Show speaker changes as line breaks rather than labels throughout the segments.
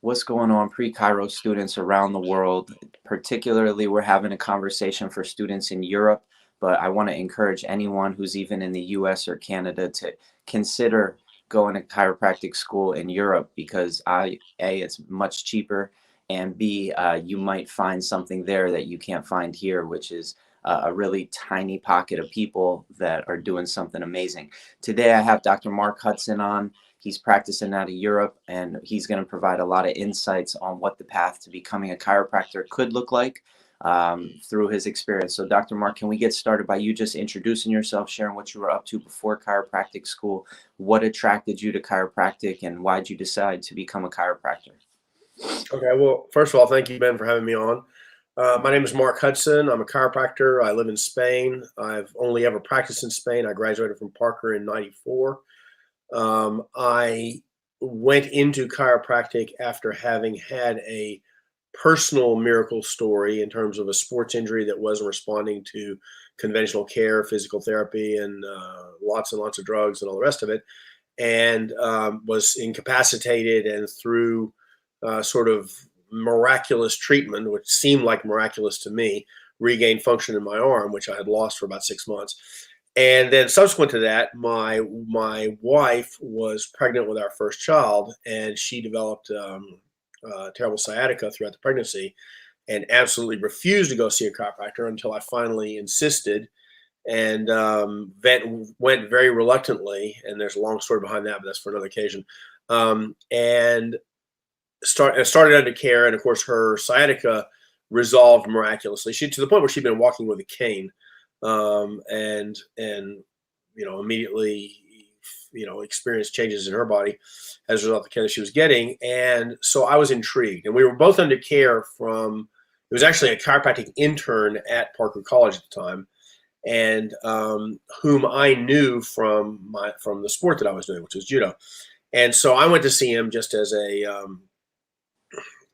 what's going on pre-Chiro students around the world. Particularly, we're having a conversation for students in Europe, but I want to encourage anyone who's even in the US or Canada to consider going to chiropractic school in Europe because it's much cheaper, and B, you might find something there that you can't find here, which is a really tiny pocket of people that are doing something amazing. Today, I have Dr. Marc Hudson on. He's practicing out of Europe, and he's going to provide a lot of insights on what the path to becoming a chiropractor could look like through his experience. So, Dr. Marc, can we get started by you just introducing yourself, sharing what you were up to before chiropractic school, what attracted you to chiropractic, and why'd you decide to become a chiropractor?
Okay, well, first of all, thank you, Ben, for having me on. My name is Marc Hudson. I'm a chiropractor. I live in Spain. I've only ever practiced in Spain. I graduated from Parker in '94. I went into chiropractic after having had a personal miracle story in terms of a sports injury that wasn't responding to conventional care, physical therapy, and lots and lots of drugs and all the rest of it, and was incapacitated, and through sort of miraculous treatment, which seemed like miraculous to me, regained function in my arm, which I had lost for about 6 months. And then subsequent to that, my wife was pregnant with our first child, and she developed terrible sciatica throughout the pregnancy and absolutely refused to go see a chiropractor until I finally insisted, and went very reluctantly. And there's a long story behind that, but that's for another occasion. And started under care, and of course her sciatica resolved miraculously. She, to the point where she'd been walking with a cane, and immediately experienced changes in her body as a result of the care that she was getting. And so I was intrigued, and we were both under care from, it was actually a chiropractic intern at Parker College at the time, and whom I knew from the sport that I was doing, which was judo. And so I went to see him just as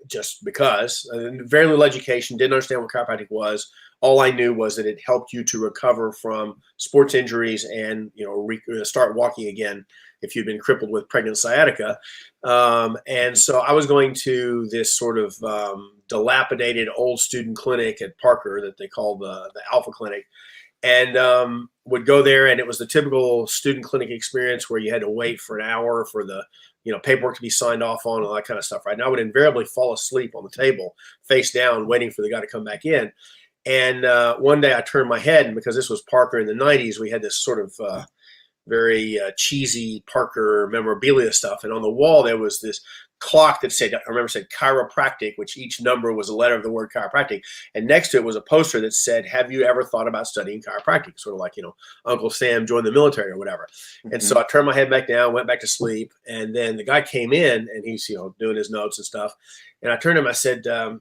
just because, very little education, didn't understand what chiropractic was. All I knew was that it helped you to recover from sports injuries and start walking again if you've been crippled with pregnant sciatica. And so I was going to this sort of dilapidated old student clinic at Parker that they called the Alpha Clinic, and would go there, and it was the typical student clinic experience where you had to wait for an hour for the paperwork to be signed off on, all that kind of stuff, right? And I would invariably fall asleep on the table, face down, waiting for the guy to come back in. And one day I turned my head, and because this was Parker in the '90s, we had this sort of very cheesy Parker memorabilia stuff. And on the wall, there was this clock that said, I remember said chiropractic, which each number was a letter of the word chiropractic. And next to it was a poster that said, have you ever thought about studying chiropractic? Sort of like, Uncle Sam joined the military or whatever. Mm-hmm. And so I turned my head back down, went back to sleep. And then the guy came in, and he's, doing his notes and stuff. And I turned to him, I said, and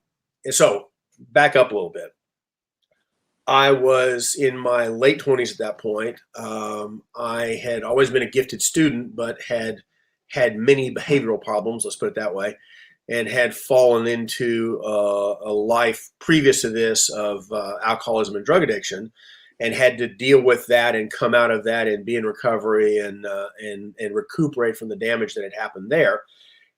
so back up a little bit. I was in my late 20s at that point. I had always been a gifted student, but had many behavioral problems, let's put it that way, and had fallen into a life previous to this of alcoholism and drug addiction, and had to deal with that and come out of that and be in recovery and recuperate from the damage that had happened there.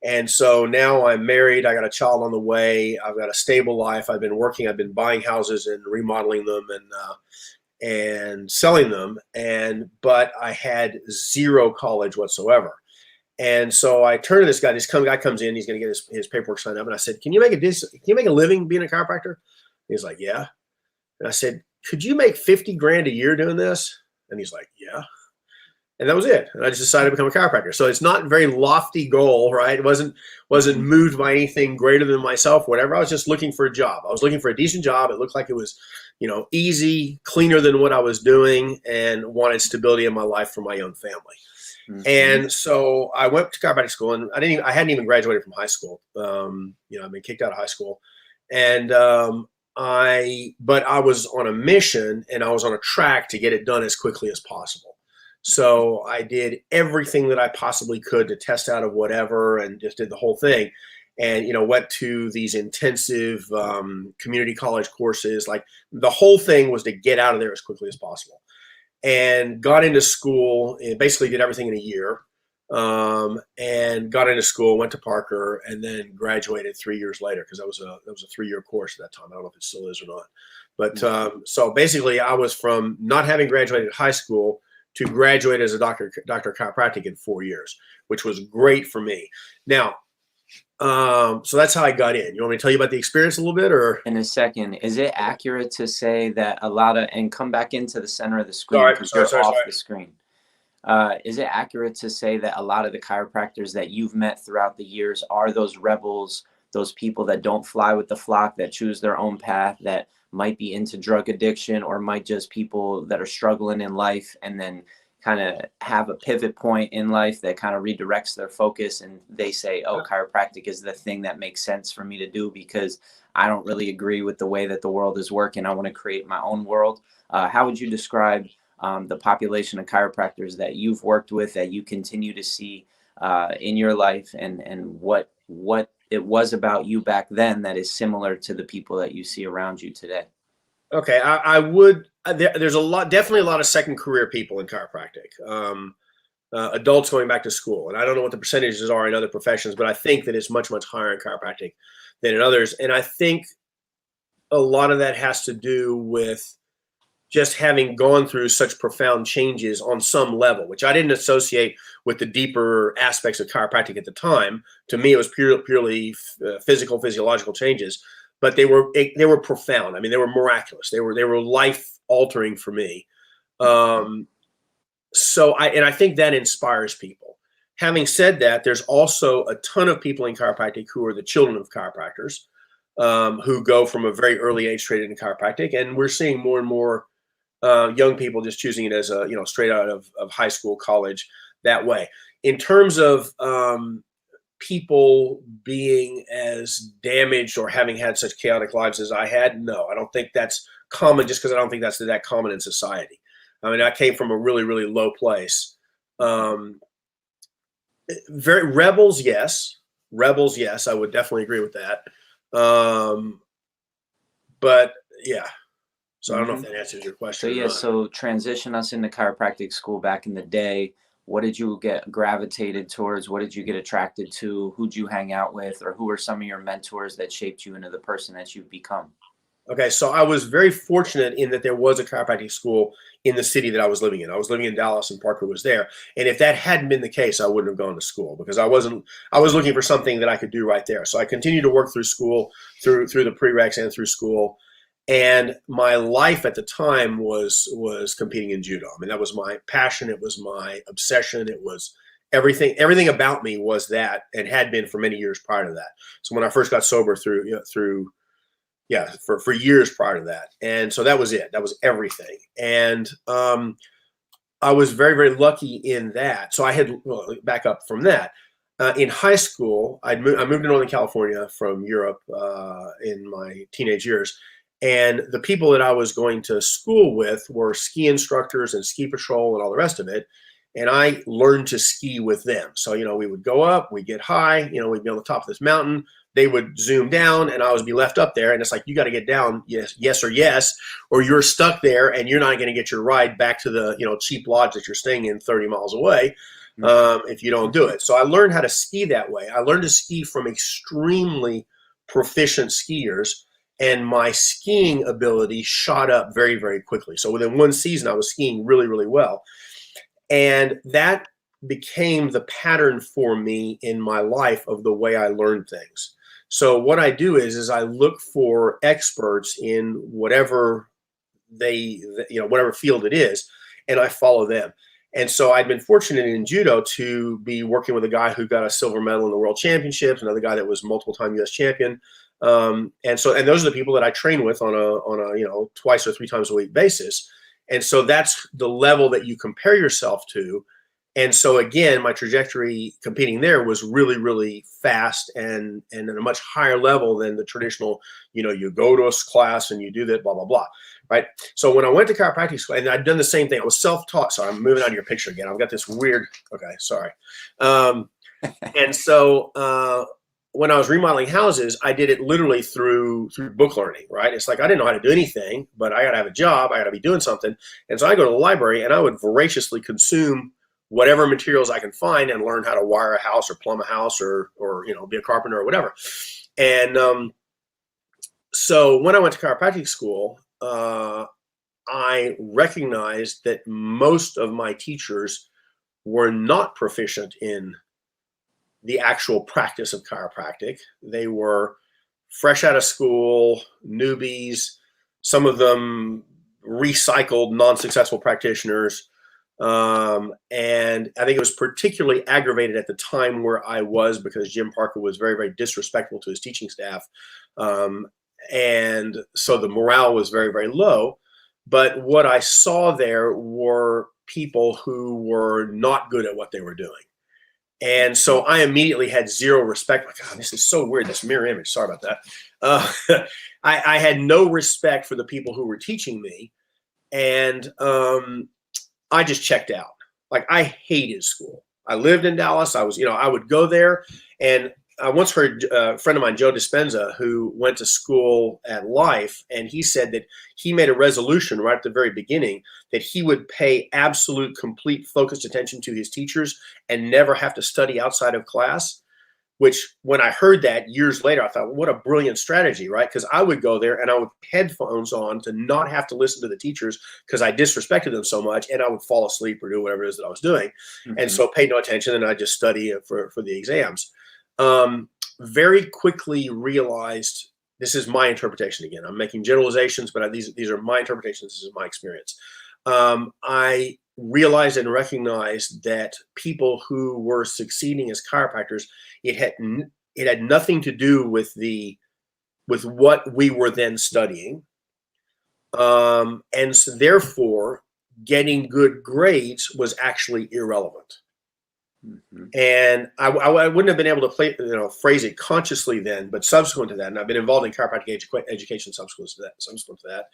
And so now I'm married. I got a child on the way. I've got a stable life. I've been working. I've been buying houses and remodeling them and selling them. But I had zero college whatsoever. And so I turned to this guy. This guy comes in. He's going to get his paperwork signed up. And I said, "Can you make a living being a chiropractor?" He's like, "Yeah." And I said, "Could you make 50 grand a year doing this?" And he's like, "Yeah." And that was it. And I just decided to become a chiropractor. So it's not a very lofty goal, right? It wasn't moved by anything greater than myself, whatever. I was just looking for a job. I was looking for a decent job. It looked like it was, easy, cleaner than what I was doing, and wanted stability in my life for my young family. Mm-hmm. And so I went to chiropractic school, and I hadn't even graduated from high school. I've been kicked out of high school, and but I was on a mission, and I was on a track to get it done as quickly as possible. So I did everything that I possibly could to test out of whatever, and just did the whole thing. And, went to these intensive community college courses. Like, the whole thing was to get out of there as quickly as possible, and got into school and basically did everything in a year. and got into school, went to Parker, and then graduated 3 years later, because that was a 3-year course at that time. I don't know if it still is or not. But so basically, I was from not having graduated high school to graduate as a doctor of chiropractic in 4 years, which was great for me. Now, so that's how I got in. You want me to tell you about the experience a little bit, or?
In a second, is it accurate to say that a lot of, and come back into the center of the screen because you're off the screen. Is it accurate to say that a lot of the chiropractors that you've met throughout the years are those rebels, those people that don't fly with the flock, that choose their own path, that might be into drug addiction, or might just people that are struggling in life and then kind of have a pivot point in life that kind of redirects their focus, and they say, oh, chiropractic is the thing that makes sense for me to do because I don't really agree with the way that the world is working. I want to create my own world. How would you describe the population of chiropractors that you've worked with, that you continue to see in your life, and what it was about you back then that is similar to the people that you see around you today?
Okay, I would. There's definitely a lot of second career people in chiropractic. Adults going back to school, and I don't know what the percentages are in other professions, but I think that it's much, much higher in chiropractic than in others. And I think a lot of that has to do with just having gone through such profound changes on some level, which I didn't associate with the deeper aspects of chiropractic at the time. To me, it was purely physical, physiological changes, but they were profound. I mean, they were miraculous. They were life altering for me. So I think that inspires people. Having said that, there's also a ton of people in chiropractic who are the children of chiropractors, who go from a very early age straight into chiropractic, and we're seeing more and more young people just choosing it as straight out of high school, college, that way. In terms of people being as damaged or having had such chaotic lives as I had, no, I don't think that's common, just because I don't think that's that common in society. I mean, I came from a really, really low place. Very rebels, yes. Rebels, yes. I would definitely agree with that. But yeah. So I don't know if that answers your question.
So yeah, so transition us into chiropractic school back in the day. What did you get gravitated towards? What did you get attracted to? Who'd you hang out with, or who are some of your mentors that shaped you into the person that you've become?
Okay, so I was very fortunate in that there was a chiropractic school in the city that I was living in. I was living in Dallas, and Parker was there. And if that hadn't been the case, I wouldn't have gone to school, because I was looking for something that I could do right there. So I continued to work through school, through the prereqs and through school. And my life at the time was competing in judo. I mean, that was my passion. It was my obsession. It was everything about me was that, and had been for many years prior to that. So when I first got sober for years prior to that. And so that was it. That was everything. And I was very, very lucky in that. So I had, back up from that. In high school, I moved to Northern California from Europe in my teenage years. And the people that I was going to school with were ski instructors and ski patrol and all the rest of it. And I learned to ski with them. So, we would go up, we'd get high, we'd be on the top of this mountain. They would zoom down and I would be left up there. And it's like, you got to get down, yes, or you're stuck there and you're not going to get your ride back to the, cheap lodge that you're staying in 30 miles away if you don't do it. So I learned how to ski that way. I learned to ski from extremely proficient skiers, and my skiing ability shot up very, very quickly. So within one season, I was skiing really, really well. And that became the pattern for me in my life of the way I learned things. So what I do is I look for experts in whatever whatever field it is, and I follow them. And so I'd been fortunate in judo to be working with a guy who got a silver medal in the world championships, another guy that was multiple-time U.S. champion. And those are the people that I train with on a twice or three times a week basis. And so that's the level that you compare yourself to. And so again, my trajectory competing there was really, really fast and at a much higher level than the traditional, you go to a class and you do that, blah, blah, blah. Right. So when I went to chiropractic school, and I'd done the same thing, I was self-taught. Sorry, I'm moving on to your picture again. I've got this weird, okay, sorry. And so when I was remodeling houses, I did it literally through book learning, right? It's like I didn't know how to do anything, but I got to have a job. I got to be doing something. And so I go to the library and I would voraciously consume whatever materials I can find and learn how to wire a house or plumb a house or be a carpenter or whatever. And so when I went to chiropractic school, I recognized that most of my teachers were not proficient in the actual practice of chiropractic. They were fresh out of school, newbies, some of them recycled, non-successful practitioners. And I think it was particularly aggravated at the time where I was, because Jim Parker was very, very disrespectful to his teaching staff. And so the morale was very, very low. But what I saw there were people who were not good at what they were doing. And so I immediately had zero respect. Like, oh, this is so weird, this mirror image. Sorry about that. I had no respect for the people who were teaching me. And I just checked out. Like, I hated school. I lived in Dallas. I would go there. And I once heard a friend of mine, Joe Dispenza, who went to school at Life, and he said that he made a resolution right at the very beginning that he would pay absolute, complete, focused attention to his teachers and never have to study outside of class. Which, when I heard that years later, I thought, well, what a brilliant strategy, right? Because I would go there and I would put headphones on to not have to listen to the teachers because I disrespected them so much, and I would fall asleep or do whatever it is that I was doing. Mm-hmm. And so paid no attention, and I just study for the exams. Very quickly realized, this is my interpretation again. I'm making generalizations, but these are my interpretations. This is my experience. I realized and recognized that people who were succeeding as chiropractors, it had nothing to do with what we were then studying, and so therefore getting good grades was actually irrelevant. Mm-hmm. And I wouldn't have been able to phrase it consciously then, but subsequent to that, and I've been involved in chiropractic education subsequent to that.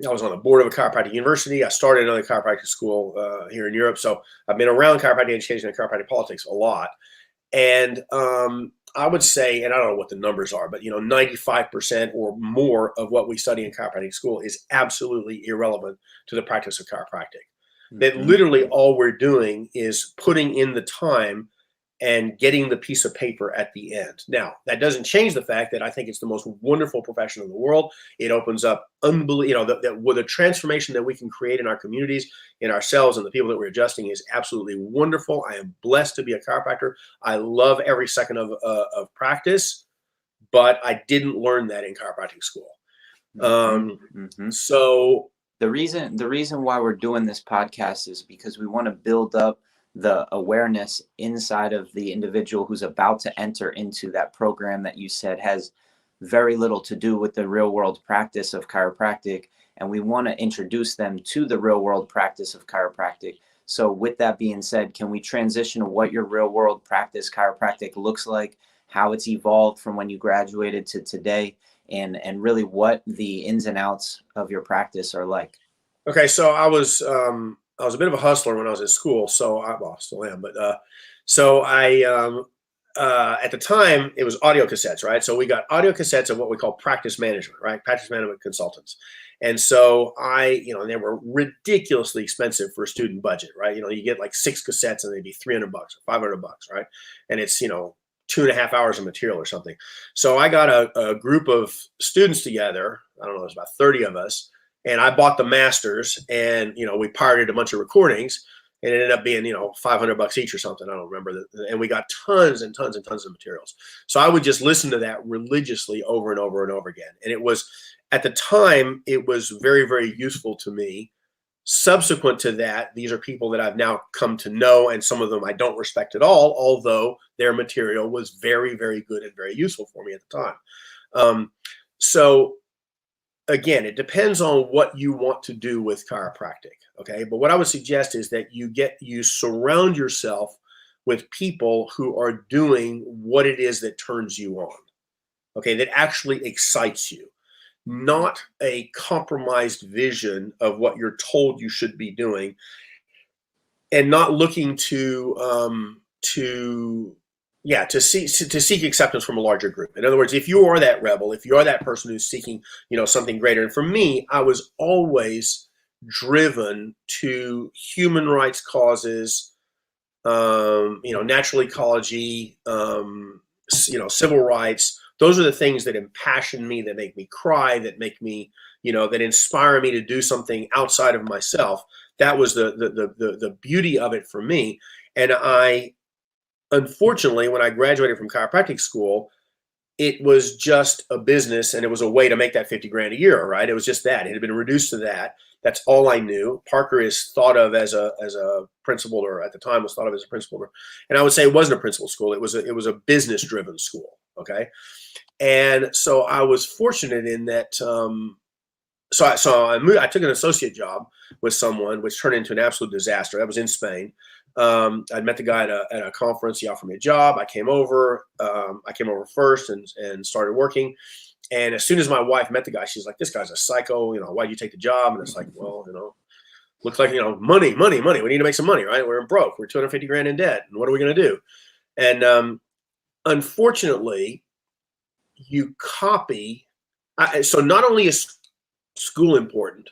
I was on the board of a chiropractic university. I started another chiropractic school here in Europe, so I've been around chiropractic education and chiropractic politics a lot. And I would say, and I don't know what the numbers are, but 95% or more of what we study in chiropractic school is absolutely irrelevant to the practice of chiropractic. That literally all we're doing is putting in the time and getting the piece of paper at the end. Now, that doesn't change the fact that I think it's the most wonderful profession in the world. It opens up with the transformation that we can create in our communities, in ourselves, and the people that we're adjusting is absolutely wonderful. I am blessed to be a chiropractor. I love every second of practice, but I didn't learn that in chiropractic school. So
the reason why we're doing this podcast is because we want to build up the awareness inside of the individual who's about to enter into that program that you said has very little to do with the real world practice of chiropractic. And we want to introduce them to the real world practice of chiropractic. So with that being said, can we transition to what your real world practice chiropractic looks like, how it's evolved from when you graduated to today, and really what the ins and outs of your practice are like?
Okay, so I was a bit of a hustler when I was at school, so I still am. But at the time it was audio cassettes, right? So we got audio cassettes of what we call practice management, right? Practice management consultants. And so and they were ridiculously expensive for a student budget, right? You get like 6 cassettes and they'd be $300 or $500, right? And it's 2.5 hours of material or something. So I got a group of students together. I don't know, there's about 30 of us. And I bought the masters, and we pirated a bunch of recordings, and it ended up being $500 each or something. I don't remember. And we got tons and tons and tons of materials. So I would just listen to that religiously over and over and over again. And it was, at the time, it was very, very useful to me. Subsequent to that, these are people that I've now come to know, and some of them I don't respect at all, although their material was very, very good and very useful for me at the time. So again, it depends on what you want to do with chiropractic, okay? But what I would suggest is that you surround yourself with people who are doing what it is that turns you on, okay? That actually excites you, not a compromised vision of what you're told you should be doing, and not looking to seek acceptance from a larger group. In other words, if you are that rebel, if you are that person who's seeking, something greater. And for me, I was always driven to human rights causes, natural ecology, civil rights. Those are the things that impassion me, that make me cry, that make me, that inspire me to do something outside of myself. That was the beauty of it for me. And unfortunately, when I graduated from chiropractic school, it was just a business, and it was a way to make that 50 grand a year, right? It was just that. It had been reduced to that. That's all I knew. Parker is thought of as a principal, or at the time was thought of as a principal. And I would say it wasn't a principal school. It was a business driven school. Okay. And so I was fortunate in that, I took an associate job with someone, which turned into an absolute disaster. That was in Spain. I'd met the guy at a conference. He offered me a job. I came over first and started working. And as soon as my wife met the guy, she's like, "This guy's a psycho. Why'd you take the job?" And it's like, well, looks like, money. We need to make some money, right? We're broke. We're 250 grand in debt. And what are we going to do? And unfortunately, you copy. So not only is school important,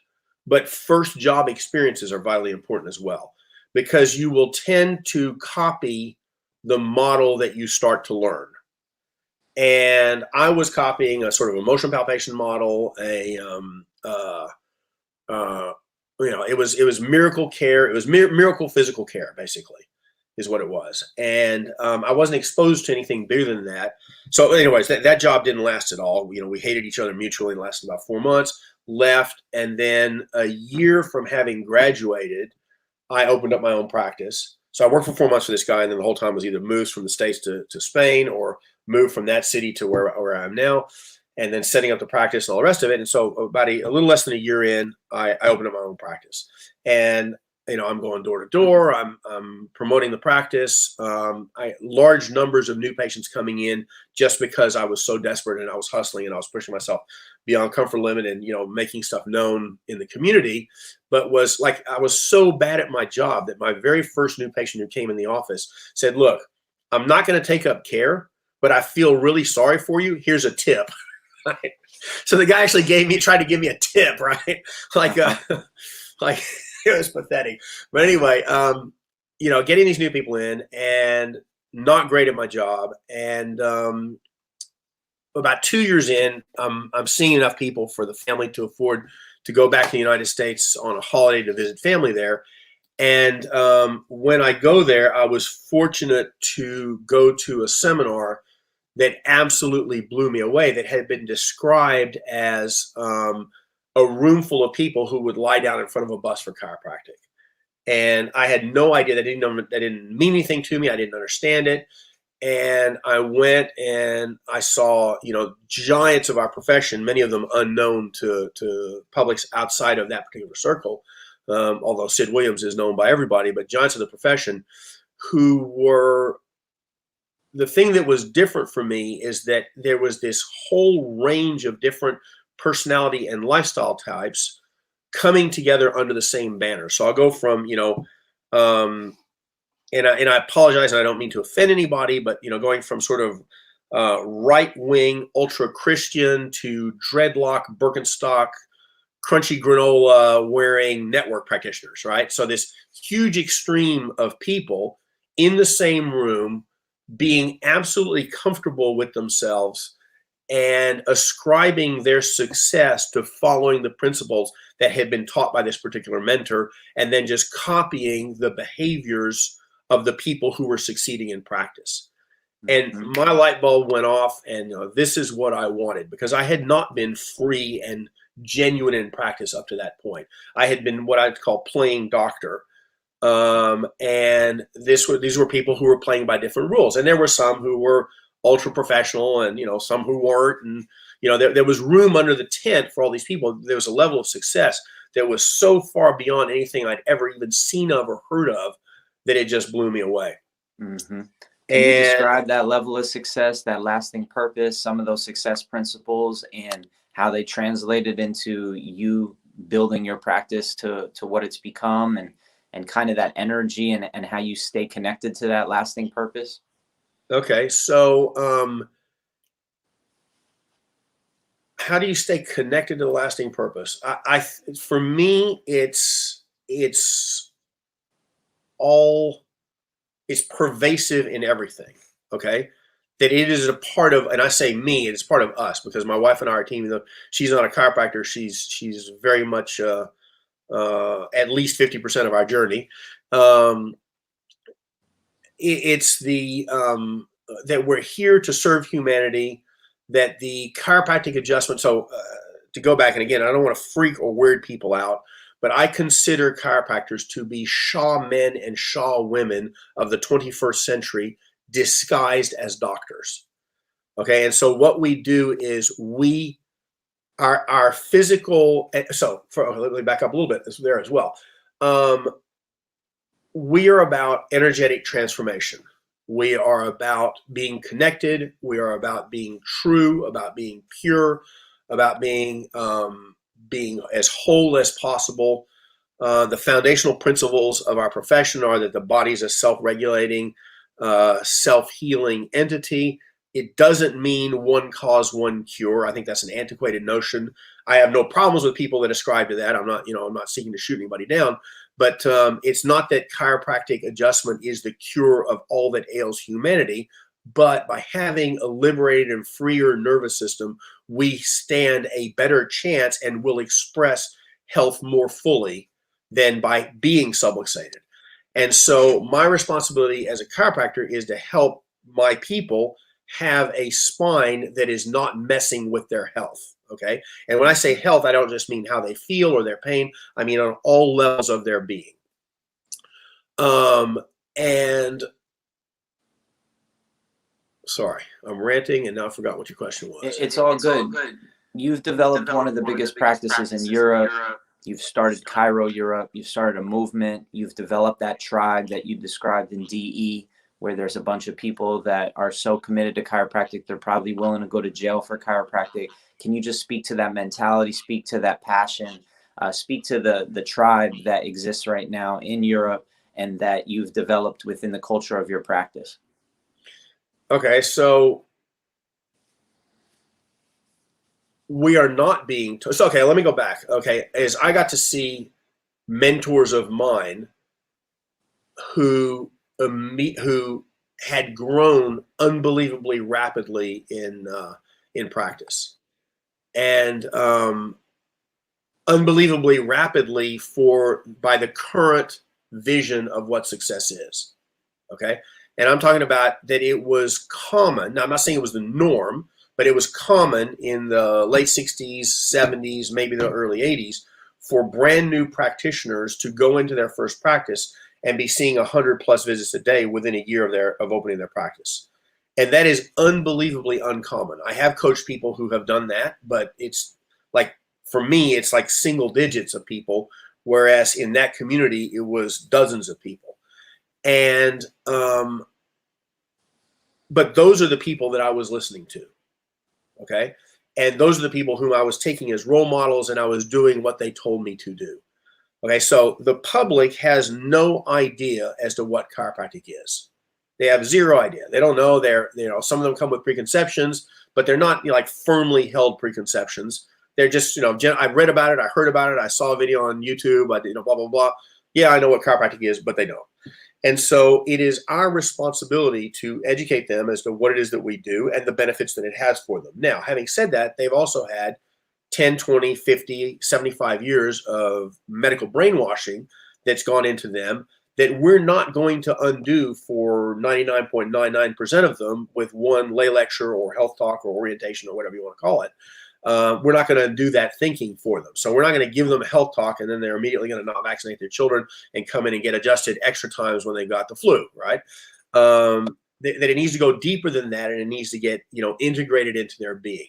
but first job experiences are vitally important as well, because you will tend to copy the model that you start to learn. And I was copying a sort of emotion palpation model. It was miracle care. It was miracle physical care, basically, is what it was. And I wasn't exposed to anything bigger than that. So, anyways, that job didn't last at all. We hated each other mutually. It lasted about 4 months. Left, and then a year from having graduated, I opened up my own practice. So I worked for 4 months for this guy, and then the whole time was either moves from the States to Spain, or moved from that city to where I am now, and then setting up the practice and all the rest of it. And so about a little less than a year in, I opened up my own practice. And I'm going door to door. I'm promoting the practice. Large numbers of new patients coming in, just because I was so desperate, and I was hustling, and I was pushing myself beyond comfort limit, and making stuff known in the community. But I was so bad at my job that my very first new patient who came in the office said, "Look, I'm not going to take up care, but I feel really sorry for you. Here's a tip." Right? So the guy actually tried to give me a tip, right? like it was pathetic. But anyway, getting these new people in, and not great at my job. And about 2 years in, I'm seeing enough people for the family to afford to go back to the United States on a holiday to visit family there. And when I go there, I was fortunate to go to a seminar that absolutely blew me away, that had been described as a room full of people who would lie down in front of a bus for chiropractic. And I had no idea. That didn't mean anything to me. I didn't understand it. And I went and I saw, giants of our profession, many of them unknown to publics outside of that particular circle. Although Sid Williams is known by everybody, but giants of the profession who were. The thing that was different for me is that there was this whole range of different personality and lifestyle types coming together under the same banner. So I'll go from, and I apologize, and I don't mean to offend anybody, but, going from sort of right-wing, ultra-Christian to dreadlock, Birkenstock, crunchy granola wearing network practitioners, right? So this huge extreme of people in the same room, being absolutely comfortable with themselves and ascribing their success to following the principles that had been taught by this particular mentor, and then just copying the behaviors of the people who were succeeding in practice. And my light bulb went off, and this is what I wanted, because I had not been free and genuine in practice up to that point. I had been what I'd call playing doctor. And these were people who were playing by different rules. And there were some who were ultra professional, and, some who weren't. And, there was room under the tent for all these people. There was a level of success that was so far beyond anything I'd ever even seen of or heard of, that it just blew me away.
Mm-hmm. Can you describe that level of success, that lasting purpose, some of those success principles, and how they translated into you building your practice to what it's become, and kind of that energy and how you stay connected to that lasting purpose?
Okay. So how do you stay connected to the lasting purpose? For me, it's pervasive in everything. Okay. That it is a part of, and I say me, it's part of us, because my wife and I are a team. She's not a chiropractor. She's very much at least 50% of our journey. It's that we're here to serve humanity, that the chiropractic adjustment. So to go back, and again, I don't want to freak or weird people out, but I consider chiropractors to be Shaw men and Shaw women of the 21st century disguised as doctors. Okay. And so what we do is our physical, let me back up a little bit there as well. We are about energetic transformation. We are about being connected. We are about being true, about being pure, about being as whole as possible. The foundational principles of our profession are that the body is a self-regulating, self-healing entity. It doesn't mean one cause, one cure. I think that's an antiquated notion. I have no problems with people that ascribe to that. I'm not seeking to shoot anybody down, but it's not that chiropractic adjustment is the cure of all that ails humanity. But by having a liberated and freer nervous system, we stand a better chance and will express health more fully than by being subluxated. And so my responsibility as a chiropractor is to help my people have a spine that is not messing with their health. Okay. And when I say health, I don't just mean how they feel or their pain. I mean on all levels of their being. And sorry, I'm ranting and now I forgot what your question was.
It's all good. You've developed one of the biggest practices in Europe. You've started Chiro Europe. You've started a movement. You've developed that tribe that you described in DE, where there's a bunch of people that are so committed to chiropractic, they're probably willing to go to jail for chiropractic. Can you just speak to that mentality, speak to that passion, speak to the tribe that exists right now in Europe and that you've developed within the culture of your practice?
Okay, so we are not being so okay, let me go back. Okay, as I got to see mentors of mine who had grown unbelievably rapidly in practice, and unbelievably rapidly by the current vision of what success is. Okay, and I'm talking about that it was common. Now, I'm not saying it was the norm, but it was common in the late 60s, 70s, maybe the early 80s for brand new practitioners to go into their first practice and be seeing 100+ visits a day within a year of opening their practice. And that is unbelievably uncommon. I have coached people who have done that, but it's like, for me, it's like single digits of people, whereas in that community, it was dozens of people. And, but those are the people that I was listening to. Okay. And those are the people whom I was taking as role models, and I was doing what they told me to do. Okay. So the public has no idea as to what chiropractic is. They have zero idea. They don't know. Some of them come with preconceptions, but they're not like firmly held preconceptions. They're just, I read about it. I heard about it. I saw a video on YouTube. Blah, blah, blah. Yeah, I know what chiropractic is, but they don't. And so it is our responsibility to educate them as to what it is that we do and the benefits that it has for them. Now, having said that, they've also had 10, 20, 50, 75 years of medical brainwashing that's gone into them that we're not going to undo for 99.99% of them with one lay lecture or health talk or orientation or whatever you want to call it. We're not going to do that thinking for them. So we're not going to give them a health talk and then they're immediately going to not vaccinate their children and come in and get adjusted extra times when they've got the flu, right? That it needs to go deeper than that, and it needs to get, integrated into their being.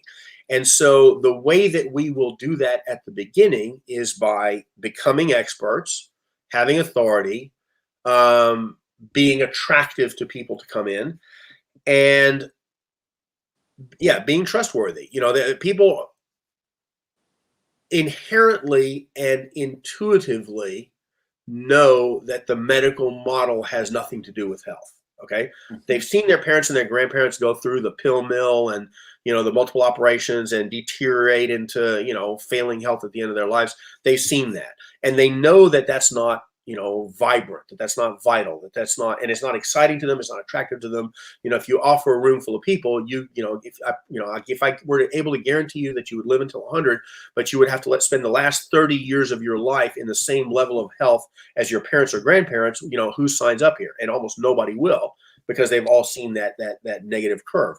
And so the way that we will do that at the beginning is by becoming experts, having authority, being attractive to people to come in, and being trustworthy. The people inherently and intuitively know that the medical model has nothing to do with health. Okay. Mm-hmm. They've seen their parents and their grandparents go through the pill mill and the multiple operations and deteriorate into, failing health at the end of their lives. They've seen that. And they know that that's not, vibrant, that that's not vital, that that's not, and it's not exciting to them. It's not attractive to them. If you offer a room full of people, if I were able to guarantee you that you would live until 100, but you would have to spend the last 30 years of your life in the same level of health as your parents or grandparents, who signs up here? And almost nobody will, because they've all seen that negative curve.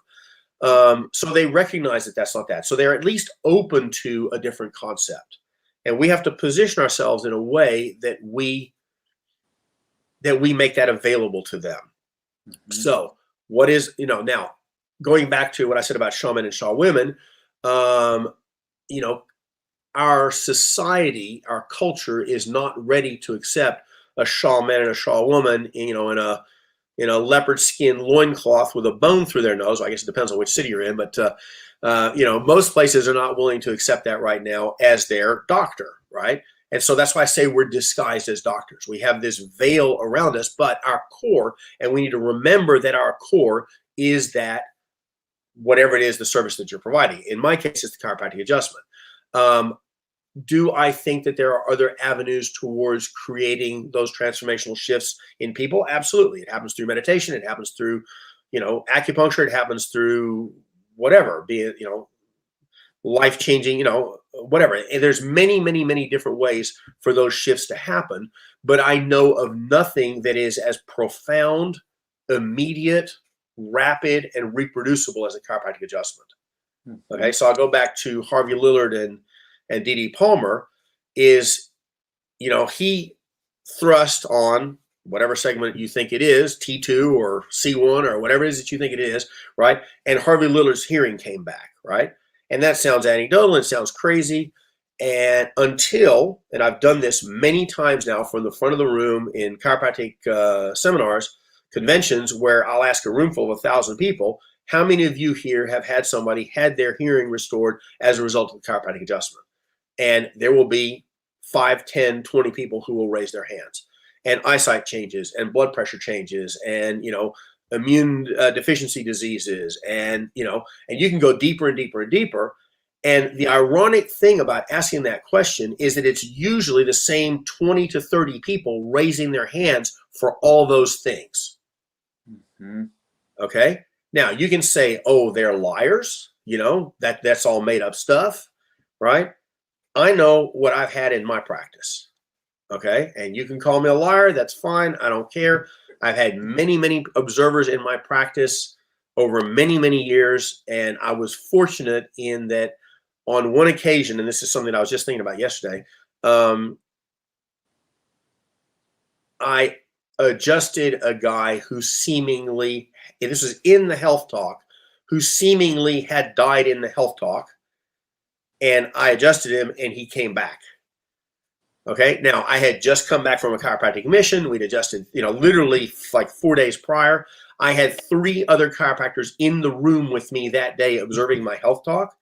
So they recognize that that's not that. So they're at least open to a different concept. And we have to position ourselves in a way that we make that available to them. Mm-hmm. So what is, now going back to what I said about shaman and shaw women, our society, our culture is not ready to accept a shaw man and a shaw woman, in a leopard skin loincloth with a bone through their nose. I guess it depends on which city you're in, but most places are not willing to accept that right now as their doctor, right? And so that's why I say we're disguised as doctors. We have this veil around us, but our core, and we need to remember that our core is that whatever it is, the service that you're providing. In my case, it's the chiropractic adjustment. Do I think that there are other avenues towards creating those transformational shifts in people? Absolutely. It happens through meditation. It happens through, acupuncture. It happens through whatever, be it, life-changing, whatever. And there's many, many, many different ways for those shifts to happen. But I know of nothing that is as profound, immediate, rapid, and reproducible as a chiropractic adjustment. Okay, so I'll go back to Harvey Lillard and D.D. Palmer. Is, he thrust on whatever segment you think it is, T2 or C1 or whatever it is that you think it is, right? And Harvey Lillard's hearing came back, right? And that sounds anecdotal, it sounds crazy. And and I've done this many times now from the front of the room in chiropractic seminars, conventions, where I'll ask a room full of 1,000 people, how many of you here have had somebody had their hearing restored as a result of the chiropractic adjustment? And there will be 5, 10, 20 people who will raise their hands. And eyesight changes and blood pressure changes and, immune deficiency diseases. And, and you can go deeper and deeper and deeper. And the ironic thing about asking that question is that it's usually the same 20 to 30 people raising their hands for all those things. Mm-hmm. Okay. Now you can say, oh, they're liars. That's all made up stuff, right? I know what I've had in my practice. Okay. And you can call me a liar. That's fine. I don't care. I've had many, many observers in my practice over many, many years. And I was fortunate in that on one occasion, and this is something I was just thinking about yesterday, I adjusted a guy who seemingly, and this was in the health talk, who seemingly had died in the health talk. And I adjusted him and he came back. Okay. Now I had just come back from a chiropractic mission. We'd adjusted, literally like 4 days prior. I had 3 other chiropractors in the room with me that day observing my health talk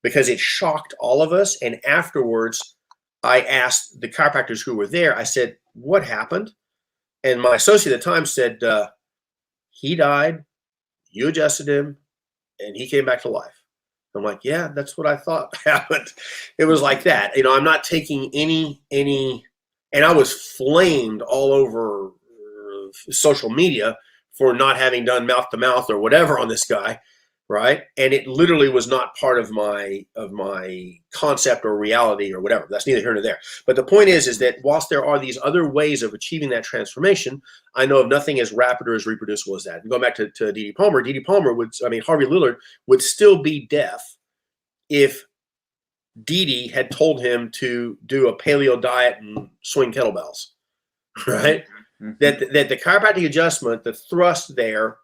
because it shocked all of us. And afterwards, I asked the chiropractors who were there, I said, what happened? And my associate at the time said, he died, you adjusted him, and he came back to life. I'm like, yeah, that's what I thought happened. It was like that. I'm not taking any, and I was flamed all over social media for not having done mouth to mouth or whatever on this guy, right? And it literally was not part of my concept or reality or whatever. That's neither here nor there. But the point is that whilst there are these other ways of achieving that transformation, I know of nothing as rapid or as reproducible as that. And going back to D.D. Palmer, Harvey Lillard would still be deaf if D.D. had told him to do a paleo diet and swing kettlebells, right? Mm-hmm. That the chiropractic adjustment, the thrust there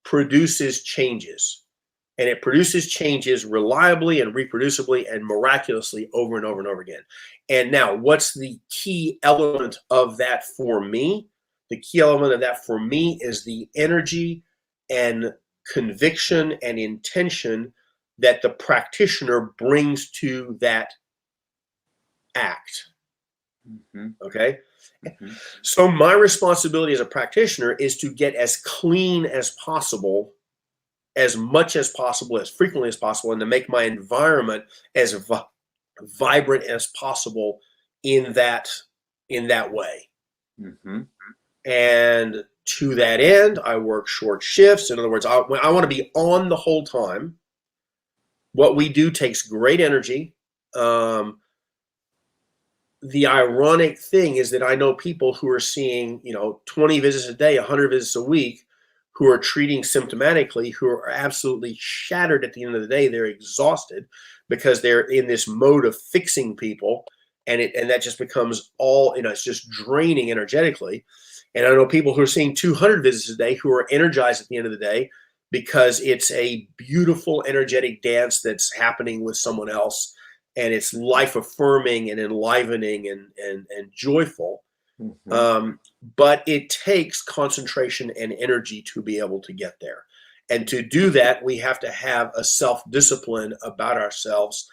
produces changes. And it produces changes reliably and reproducibly and miraculously over and over and over again. And now, what's the key element of that for me? The key element of that for me is the energy and conviction and intention that the practitioner brings to that act. Mm-hmm. Okay? Mm-hmm. So my responsibility as a practitioner is to get as clean as possible as much as possible, as frequently as possible, and to make my environment as vibrant as possible in that way.
Mm-hmm.
And to that end, I work short shifts. In other words, I want to be on the whole time. What we do takes great energy. The ironic thing is that I know people who are seeing, 20 visits a day, 100 visits a week, who are treating symptomatically, who are absolutely shattered at the end of the day. They're exhausted because they're in this mode of fixing people, and that just becomes all, it's just draining energetically. And I know people who are seeing 200 visits a day who are energized at the end of the day because it's a beautiful, energetic dance that's happening with someone else. And it's life affirming and enlivening and joyful.
Mm-hmm.
But it takes concentration and energy to be able to get there. And to do that, we have to have a self-discipline about ourselves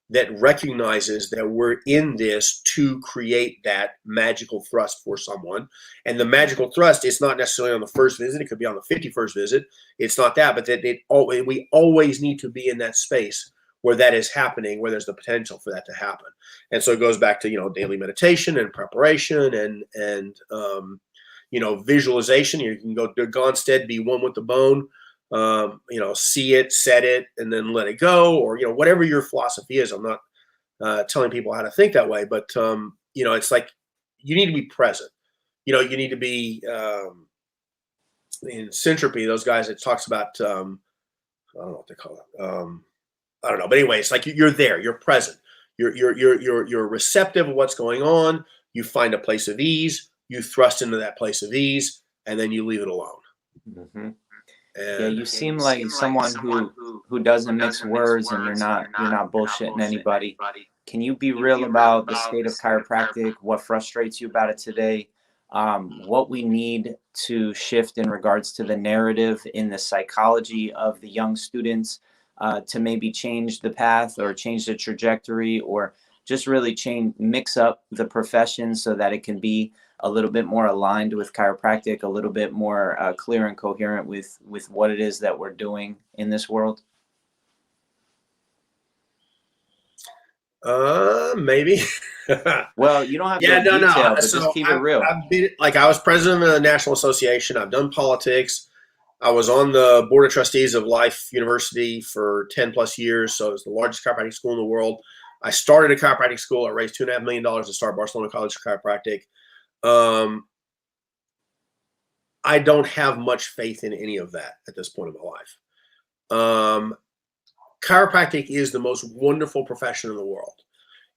that recognizes that we're in this to create that magical thrust for someone. And the magical thrust is not necessarily on the first visit. It could be on the 51st visit. It's not that, but that we always need to be in that space where that is happening, where there's the potential for that to happen. And so it goes back to, daily meditation and preparation and visualization. You can go to Gonstead, be one with the bone. See it, set it, and then let it go, or, whatever your philosophy is. I'm not telling people how to think that way, but, it's like you need to be present. You need to be in Syntropy, those guys that talks about, I don't know what they call it. I don't know. But anyway, it's like you're there, you're present, you're receptive of what's going on. You find a place of ease, you thrust into that place of ease, and then you leave it alone.
Mm-hmm. Yeah, you seem like someone who doesn't mix words, and you're not bullshitting anybody. Can you be real about the state of chiropractic? What frustrates you about it today? What we need to shift in regards to the narrative in the psychology of the young students to maybe change the path or change the trajectory, or just really mix up the profession so that it can be a little bit more aligned with chiropractic, a little bit more clear and coherent with what it is that we're doing in this world?
Maybe.
Well, you don't have to
Yeah,
go
no.
detail, but
So
just keep it real.
I've been, I was president of the National Association. I've done politics. I was on the board of trustees of Life University for 10 plus years. So it's the largest chiropractic school in the world. I started a chiropractic school. I raised $2.5 million to start Barcelona College of Chiropractic. I don't have much faith in any of that at this point in my life. Chiropractic is the most wonderful profession in the world.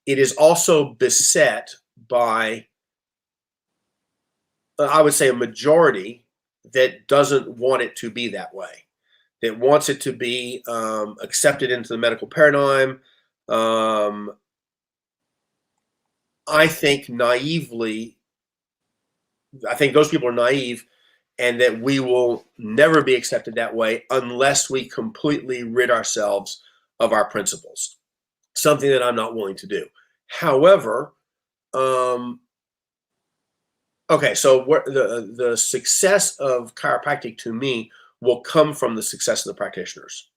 It is also beset by, I would say, a majority that doesn't want it to be that way, that wants it to be accepted into the medical paradigm. I think naively, I think those people are naive, and that we will never be accepted that way unless we completely rid ourselves of our principles, something that I'm not willing to do. However, okay, so the success of chiropractic to me will come from the success of the practitioners.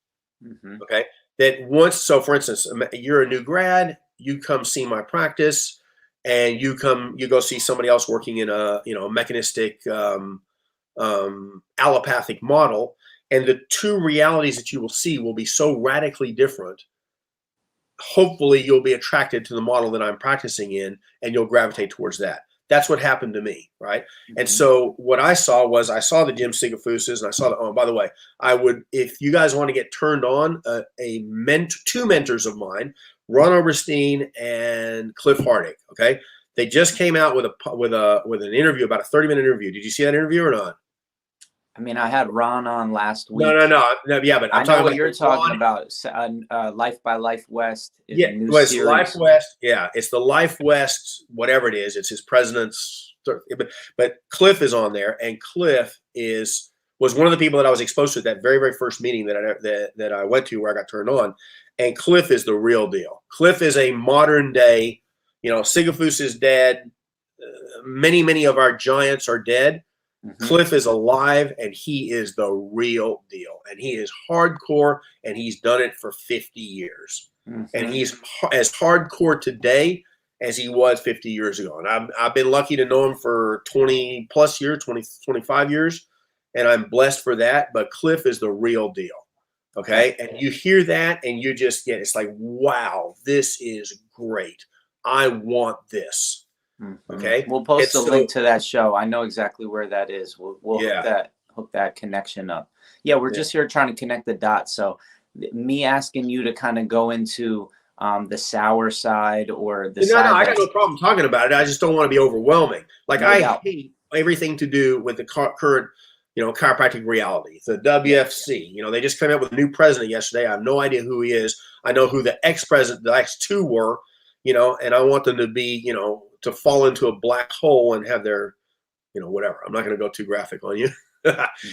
Mm-hmm.
Okay, that once, so for instance, you're a new grad, you come see my practice, and you go see somebody else working in a mechanistic allopathic model, and the two realities that you will see will be so radically different. Hopefully you'll be attracted to the model that I'm practicing in, and you'll gravitate towards that. That's what happened to me, right? Mm-hmm. And so what I saw the Jim Sigafusas, and I saw oh, by the way, if you guys want to get turned on, two mentors of mine, Ron Oberstein and Cliff Hardig, okay? They just came out with an interview, about a 30-minute interview. Did you see that interview or not?
I mean, I had Ron on last week.
No. Yeah, but I'm talking
what
about
you're talking about. Life by Life West is a new
it's
series.
Life West. Yeah, it's the Life West, whatever it is. It's his president's. But Cliff is on there, and Cliff was one of the people that I was exposed to at that very, very first meeting that I went to where I got turned on. And Cliff is the real deal. Cliff is a modern day. Sigafus is dead. Many of our giants are dead.
Hmm.
Cliff is alive, and he is the real deal. And he is hardcore, and he's done it for 50 years. And
Hmm.
he's as hardcore today as he was 50 years ago. And I've been lucky to know him for 20 plus years, 20, 25 years. And I'm blessed for that. But Cliff is the real deal.
Okay.
Okay. And you hear that and you just get, it's like, wow, this is great. I want this.
Hmm.
Okay.
We'll
And
post a
so,
link to that show. I know exactly where that is. We'll
yeah.
hook that connection up. Yeah, we're
Yeah.
just here trying to connect the dots. So me asking you to kind of go into the sour side or the
No,
side
I got
that's
no problem talking about it. I just don't want to be overwhelming. Like
no
I
doubt.
hate everything to do with the current, chiropractic reality. The
Yeah.
WFC. They just came out with a new president yesterday. I have no idea who he is. I know who the ex-president, the ex-two were. And I want them to be, to fall into a black hole and have their, whatever. I'm not going to go too graphic on you.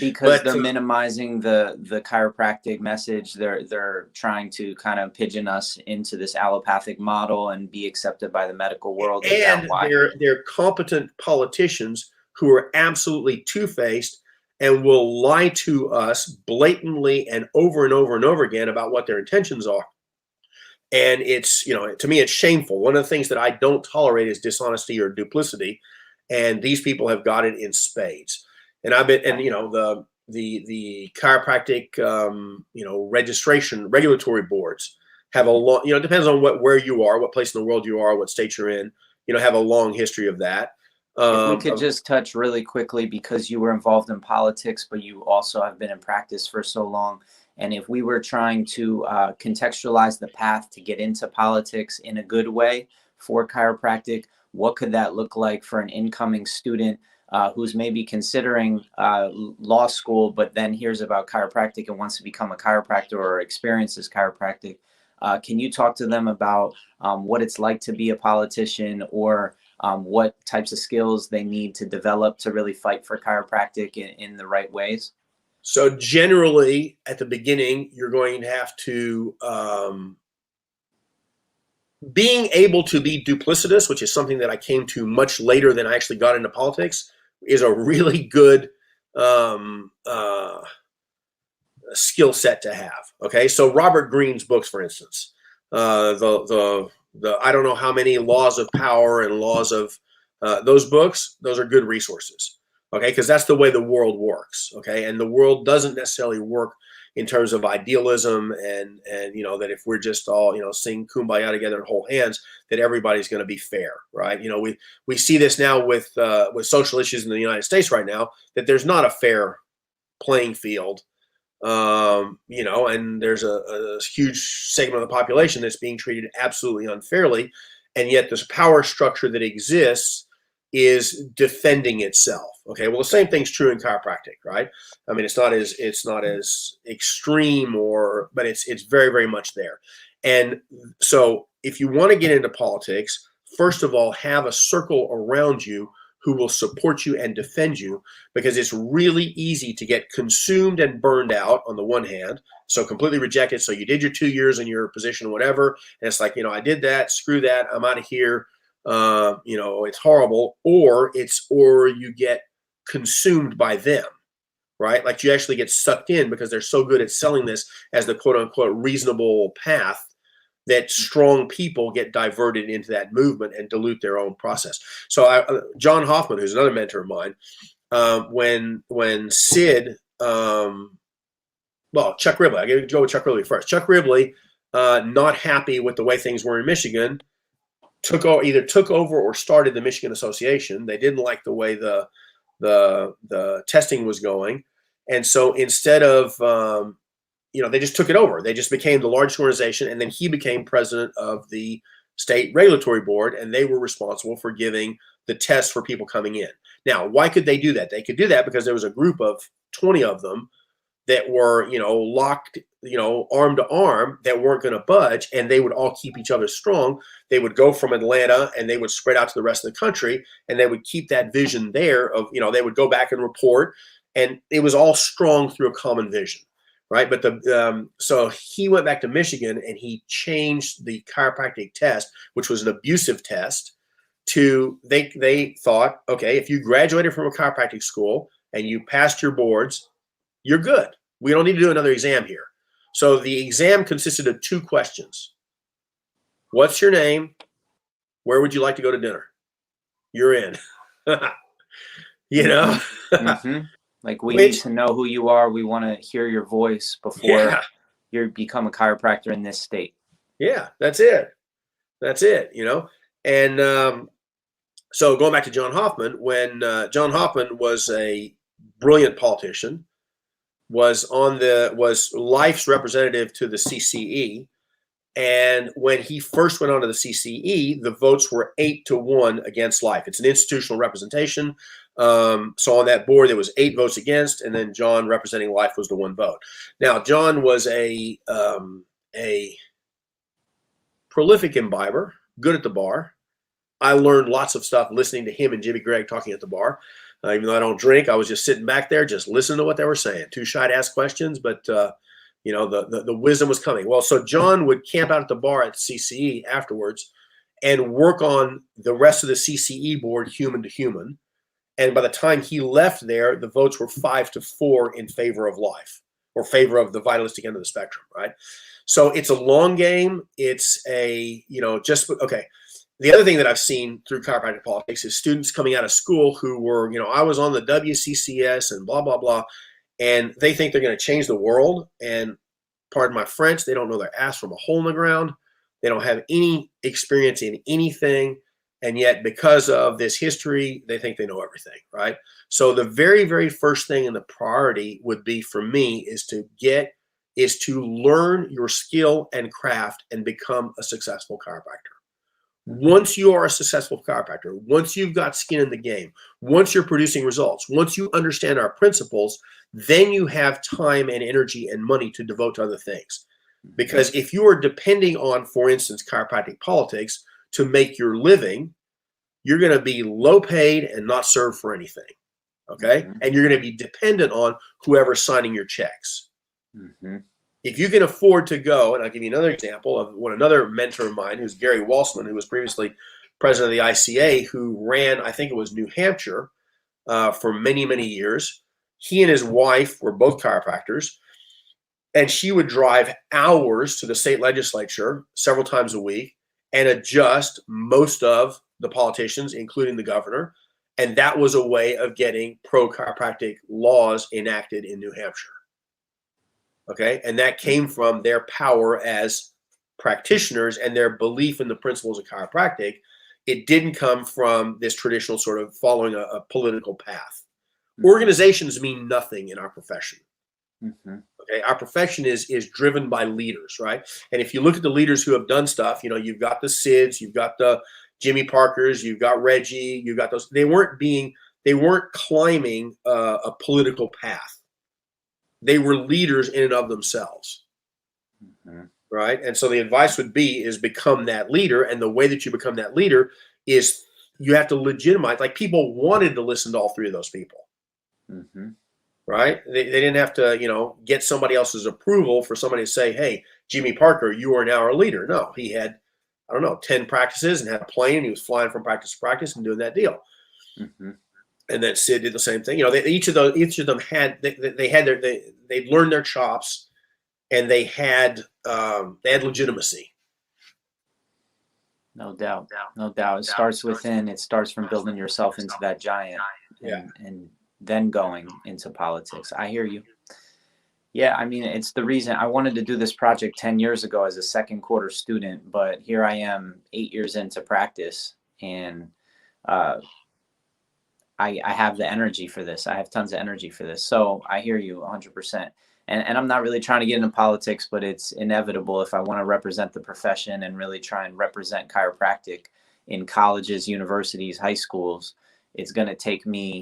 Because
But
they're minimizing the chiropractic message. They're trying to kind of pigeon us into this allopathic model and be accepted by the medical world. Is that
and
why?
they're competent politicians who are absolutely two-faced and will lie to us blatantly and over and over and over again about what their intentions are. And it's, to me, it's shameful. One of the things that I don't tolerate is dishonesty or duplicity, and these people have got it in spades. And I've been, and the chiropractic, registration regulatory boards have a long, it depends on where you are, what place in the world you are, what state you're in, have a long history of that.
If we could just touch really quickly, because you were involved in politics, but you also have been in practice for so long. And if we were trying to contextualize the path to get into politics in a good way for chiropractic, what could that look like for an incoming student who's maybe considering law school, but then hears about chiropractic and wants to become a chiropractor or experiences chiropractic? Can you talk to them about what it's like to be a politician, or what types of skills they need to develop to really fight for chiropractic in the right ways?
So generally, at the beginning, you're going to have to being able to be duplicitous, which is something that I came to much later than I actually got into politics, is a really good skill set to have. Okay, so Robert Greene's books, for instance, the I don't know how many laws of power and laws of those books. Those are good resources. Okay, because that's the way the world works. Okay, and the world doesn't necessarily work in terms of idealism and that if we're just all sing kumbaya together and hold hands, that everybody's going to be fair, right? We see this now with social issues in the United States right now, that there's not a fair playing field, and there's a huge segment of the population that's being treated absolutely unfairly, and yet this power structure that exists is defending itself. Okay, well, the same thing's true in chiropractic, right? I mean, it's not as extreme, but it's very, very much there. And so, if you want to get into politics, first of all, have a circle around you who will support you and defend you, because it's really easy to get consumed and burned out on the one hand, so completely rejected. So you did your 2 years in your position, whatever, and it's like, I did that, screw that, I'm out of here. It's horrible. Or you get consumed by them, right? Like you actually get sucked in because they're so good at selling this as the quote unquote reasonable path, that strong people get diverted into that movement and dilute their own process. So John Hoffman, who's another mentor of mine, when Sid, Chuck Ribley, I got to go with Chuck Ribley first. Chuck Ribley, not happy with the way things were in Michigan, either took over or started the Michigan Association. They didn't like the way the testing was going, and so instead of they just took it over. They just became the largest organization, and then he became president of the state regulatory board, and they were responsible for giving the tests for people coming in. Now, why could they do that? They could do that because there was a group of 20 of them that were, locked, arm to arm, that weren't going to budge, and they would all keep each other strong. They would go from Atlanta and they would spread out to the rest of the country, and they would keep that vision there of, they would go back and report, and it was all strong through a common vision, right? But so he went back to Michigan and he changed the chiropractic test, which was an abusive test, to they thought, okay, if you graduated from a chiropractic school, and you passed your boards, you're good. We don't need to do another exam here. So the exam consisted of 2 questions. What's your name? Where would you like to go to dinner? You're in. You know?
Mm-hmm. Like, we need to know who you are. We want to hear your voice before you become a chiropractor in this state.
Yeah, that's it. That's it, you know? And so going back to John Hoffman, when John Hoffman was a brilliant politician, was life's representative to the CCE. And when he first went on to the CCE, the votes were 8-1 against life. It's an institutional representation. So on that board, there was 8 votes against, and then John representing life was the 1 vote. Now, John was a prolific imbiber, good at the bar. I learned lots of stuff listening to him and Jimmy Gregg talking at the bar. Even though I don't drink, I was just sitting back there, just listening to what they were saying. Too shy to ask questions, but you know, the wisdom was coming. Well, so John would camp out at the bar at CCE afterwards and work on the rest of the CCE board, human to human. And by the time he left there, the votes were 5-4 in favor of life, or favor of the vitalistic end of the spectrum, right? So it's a long game. It's a, you know, okay. The other thing that I've seen through chiropractic politics is students coming out of school who were, you know, I was on the WCCS and blah, blah, blah. And they think they're going to change the world. And pardon my French, they don't know their ass from a hole in the ground. They don't have any experience in anything. And yet, because of this history, they think they know everything, right? So the very, very first thing in the priority would be for me is to learn your skill and craft and become a successful chiropractor. Once you are a successful chiropractor, once you've got skin in the game, once you're producing results, once you understand our principles, then you have time and energy and money to devote to other things. Because if you are depending on, for instance, chiropractic politics to make your living, you're going to be low paid and not served for anything. Okay? Mm-hmm. And you're going to be dependent on whoever's signing your checks. Mm-hmm. If you can afford to go, and I'll give you another example of another mentor of mine, who's Gary Walsman, who was previously president of the ICA, who ran, I think it was New Hampshire, for many, many years. He and his wife were both chiropractors, and she would drive hours to the state legislature several times a week and adjust most of the politicians, including the governor. And that was a way of getting pro-chiropractic laws enacted in New Hampshire. Okay, and that came from their power as practitioners and their belief in the principles of chiropractic. It didn't come from this traditional sort of following a political path. Mm-hmm. Organizations mean nothing in our profession. Mm-hmm. Okay, our profession is driven by leaders, right? And if you look at the leaders who have done stuff, you know, you've got the Sids, you've got the Jimmy Parkers, you've got Reggie, you've got those. They weren't climbing a political path. They were leaders in and of themselves, mm-hmm. right? And so the advice would be is become that leader. And the way that you become that leader is you have to legitimize. Like, people wanted to listen to all 3 of those people, mm-hmm. right? They didn't have to, you know, get somebody else's approval for somebody to say, hey, Jimmy Parker, you are now our leader. No, he had, 10 practices and had a plane. And he was flying from practice to practice and doing that deal. Mm-hmm. And then Sid did the same thing. You know, each of them had they'd learned their chops, and they had legitimacy.
No doubt. It starts within. It starts from building yourself into that giant, and then going into politics. I hear you. Yeah, I mean, it's the reason I wanted to do this project 10 years ago as a second quarter student, but here I am 8 years into practice, and I have the energy for this. I have tons of energy for this. So I hear you 100%. And I'm not really trying to get into politics, but it's inevitable if I want to represent the profession and really try and represent chiropractic in colleges, universities, high schools. It's going to take me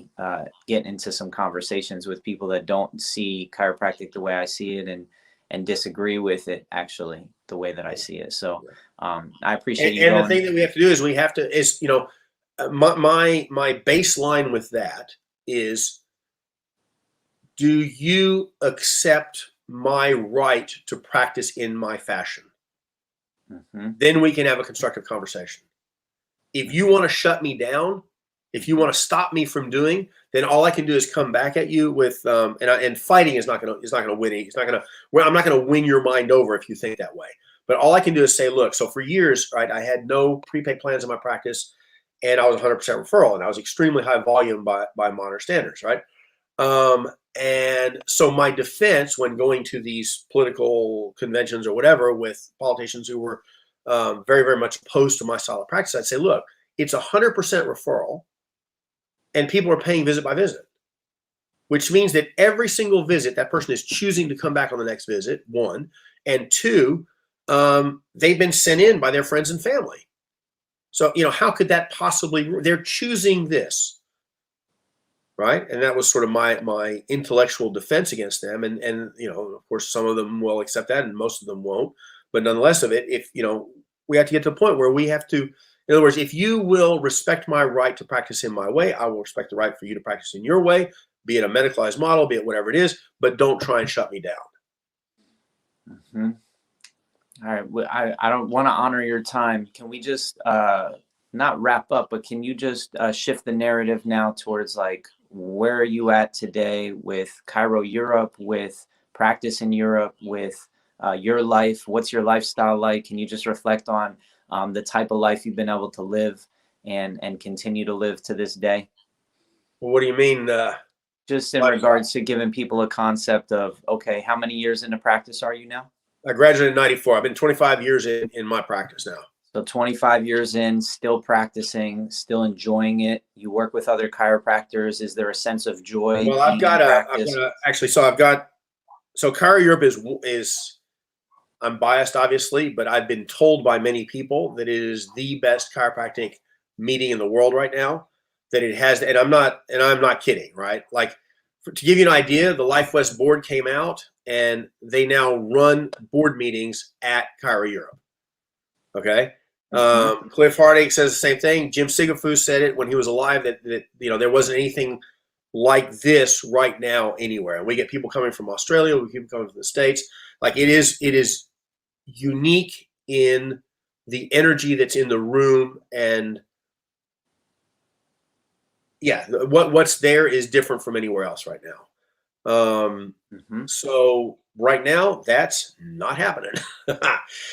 getting into some conversations with people that don't see chiropractic the way I see it and disagree with it, actually, the way that I see it. So I appreciate you.
And the thing that we have to do is you know, my baseline with that is, do you accept my right to practice in my fashion? Mm-hmm. Then we can have a constructive conversation. If you want to shut me down, If you want to stop me from doing, then all I can do is come back at you with and fighting is not going to win. It's not going to. Well, I'm not going to win your mind over if you think that way. But all I can do is say, look. So for years, right, I had no prepaid plans in my practice, and I was 100% referral, and I was extremely high volume by modern standards, right? And so my defense when going to these political conventions or whatever with politicians who were very, very much opposed to my style of practice, I'd say, look, it's 100% referral and people are paying visit by visit, which means that every single visit, that person is choosing to come back on the next visit, one, and two, they've been sent in by their friends and family. So, how could that possibly, they're choosing this. Right. And that was sort of my intellectual defense against them. And, of course, some of them will accept that and most of them won't. But nonetheless of it, if, we have to get to the point where we have to, in other words, if you will respect my right to practice in my way, I will respect the right for you to practice in your way, be it a medicalized model, be it whatever it is, but don't try and shut me down.
Mm-hmm. All right. Well, I don't want to honor your time. Can we just not wrap up, but can you just shift the narrative now towards like, where are you at today with Chiro Europe, with practice in Europe, with your life? What's your lifestyle like? Can you just reflect on the type of life you've been able to live and continue to live to this day?
Well, what do you mean?
Just in regards to giving people a concept of, okay, how many years into practice are you now?
I graduated in 94. I've been 25 years in my practice now.
So 25 years in, still practicing, still enjoying it. You work with other chiropractors. Is there a sense of joy?
Well, so Chiro Europe is, I'm biased obviously, but I've been told by many people that it is the best chiropractic meeting in the world right now, that it has, and I'm not kidding, right? Like, to give you an idea, the Life West board came out and they now run board meetings at Chiro Europe. Okay. Cliff Harding says the same thing. Jim Sigafus said it when he was alive that there wasn't anything like this right now anywhere. And we get people coming from Australia, we get people coming from the States. Like it is unique in the energy that's in the room, and yeah, what's there is different from anywhere else right now. So right now, that's not happening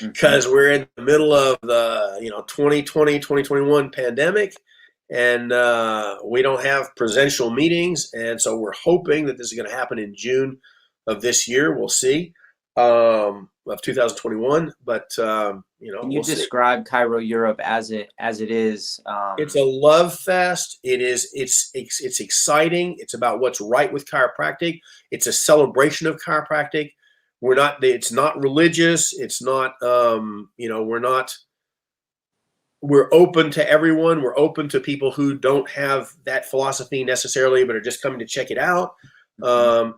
because we're in the middle of the 2020, 2021 pandemic, and we don't have presential meetings. And so we're hoping that this is going to happen in June of this year. We'll see, of 2021. But
can you describe Chiro Europe as it is?
It's a love fest. It's exciting. It's about what's right with chiropractic. It's a celebration of chiropractic. It's not religious. It's not, we're open to everyone. We're open to people who don't have that philosophy necessarily, but are just coming to check it out.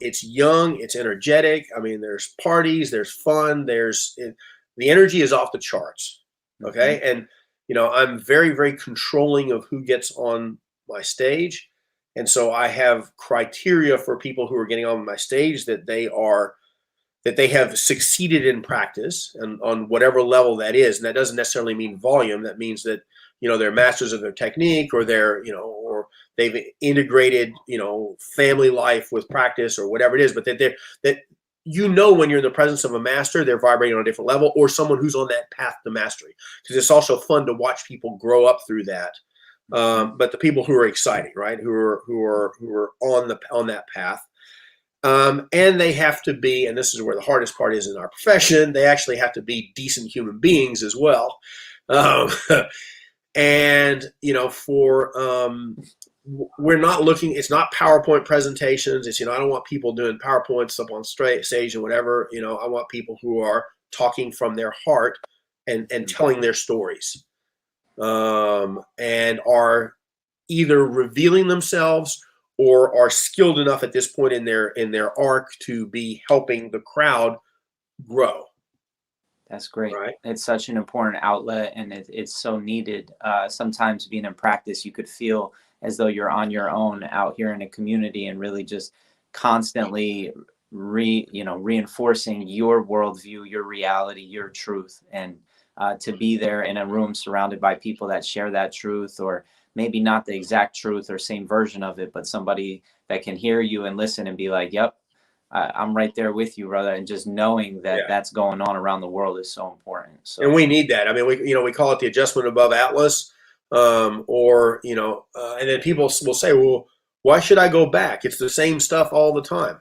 It's young, it's energetic. I mean, there's parties, there's fun, the energy is off the charts. Okay. And, I'm very, very controlling of who gets on my stage. And so I have criteria for people who are getting on my stage that they have succeeded in practice and on whatever level that is. And that doesn't necessarily mean volume. That means that, they're masters of their technique, or or they've integrated, family life with practice or whatever it is, but that when you're in the presence of a master, they're vibrating on a different level, or someone who's on that path to mastery, because it's also fun to watch people grow up through that. But the people who are exciting, right, who are on that path, and they have to be, and this is where the hardest part is in our profession, they actually have to be decent human beings as well. And we're not looking, it's not PowerPoint presentations. It's, I don't want people doing PowerPoints up on stage and whatever. I want people who are talking from their heart and telling their stories, and are either revealing themselves or are skilled enough at this point in their arc to be helping the crowd grow.
That's great.
Right.
It's such an important outlet, and it's so needed. Sometimes being in practice, you could feel as though you're on your own out here in a community, and really just constantly reinforcing your worldview, your reality, your truth. And to be there in a room surrounded by people that share that truth, or maybe not the exact truth or same version of it, but somebody that can hear you and listen and be like, yep, I'm right there with you, brother. And just knowing that
Yeah.
that's going on around the world is so important.
And
So
we need that. I mean, we call it the adjustment above Atlas, or and then people will say, well, why should I go back? It's the same stuff all the time.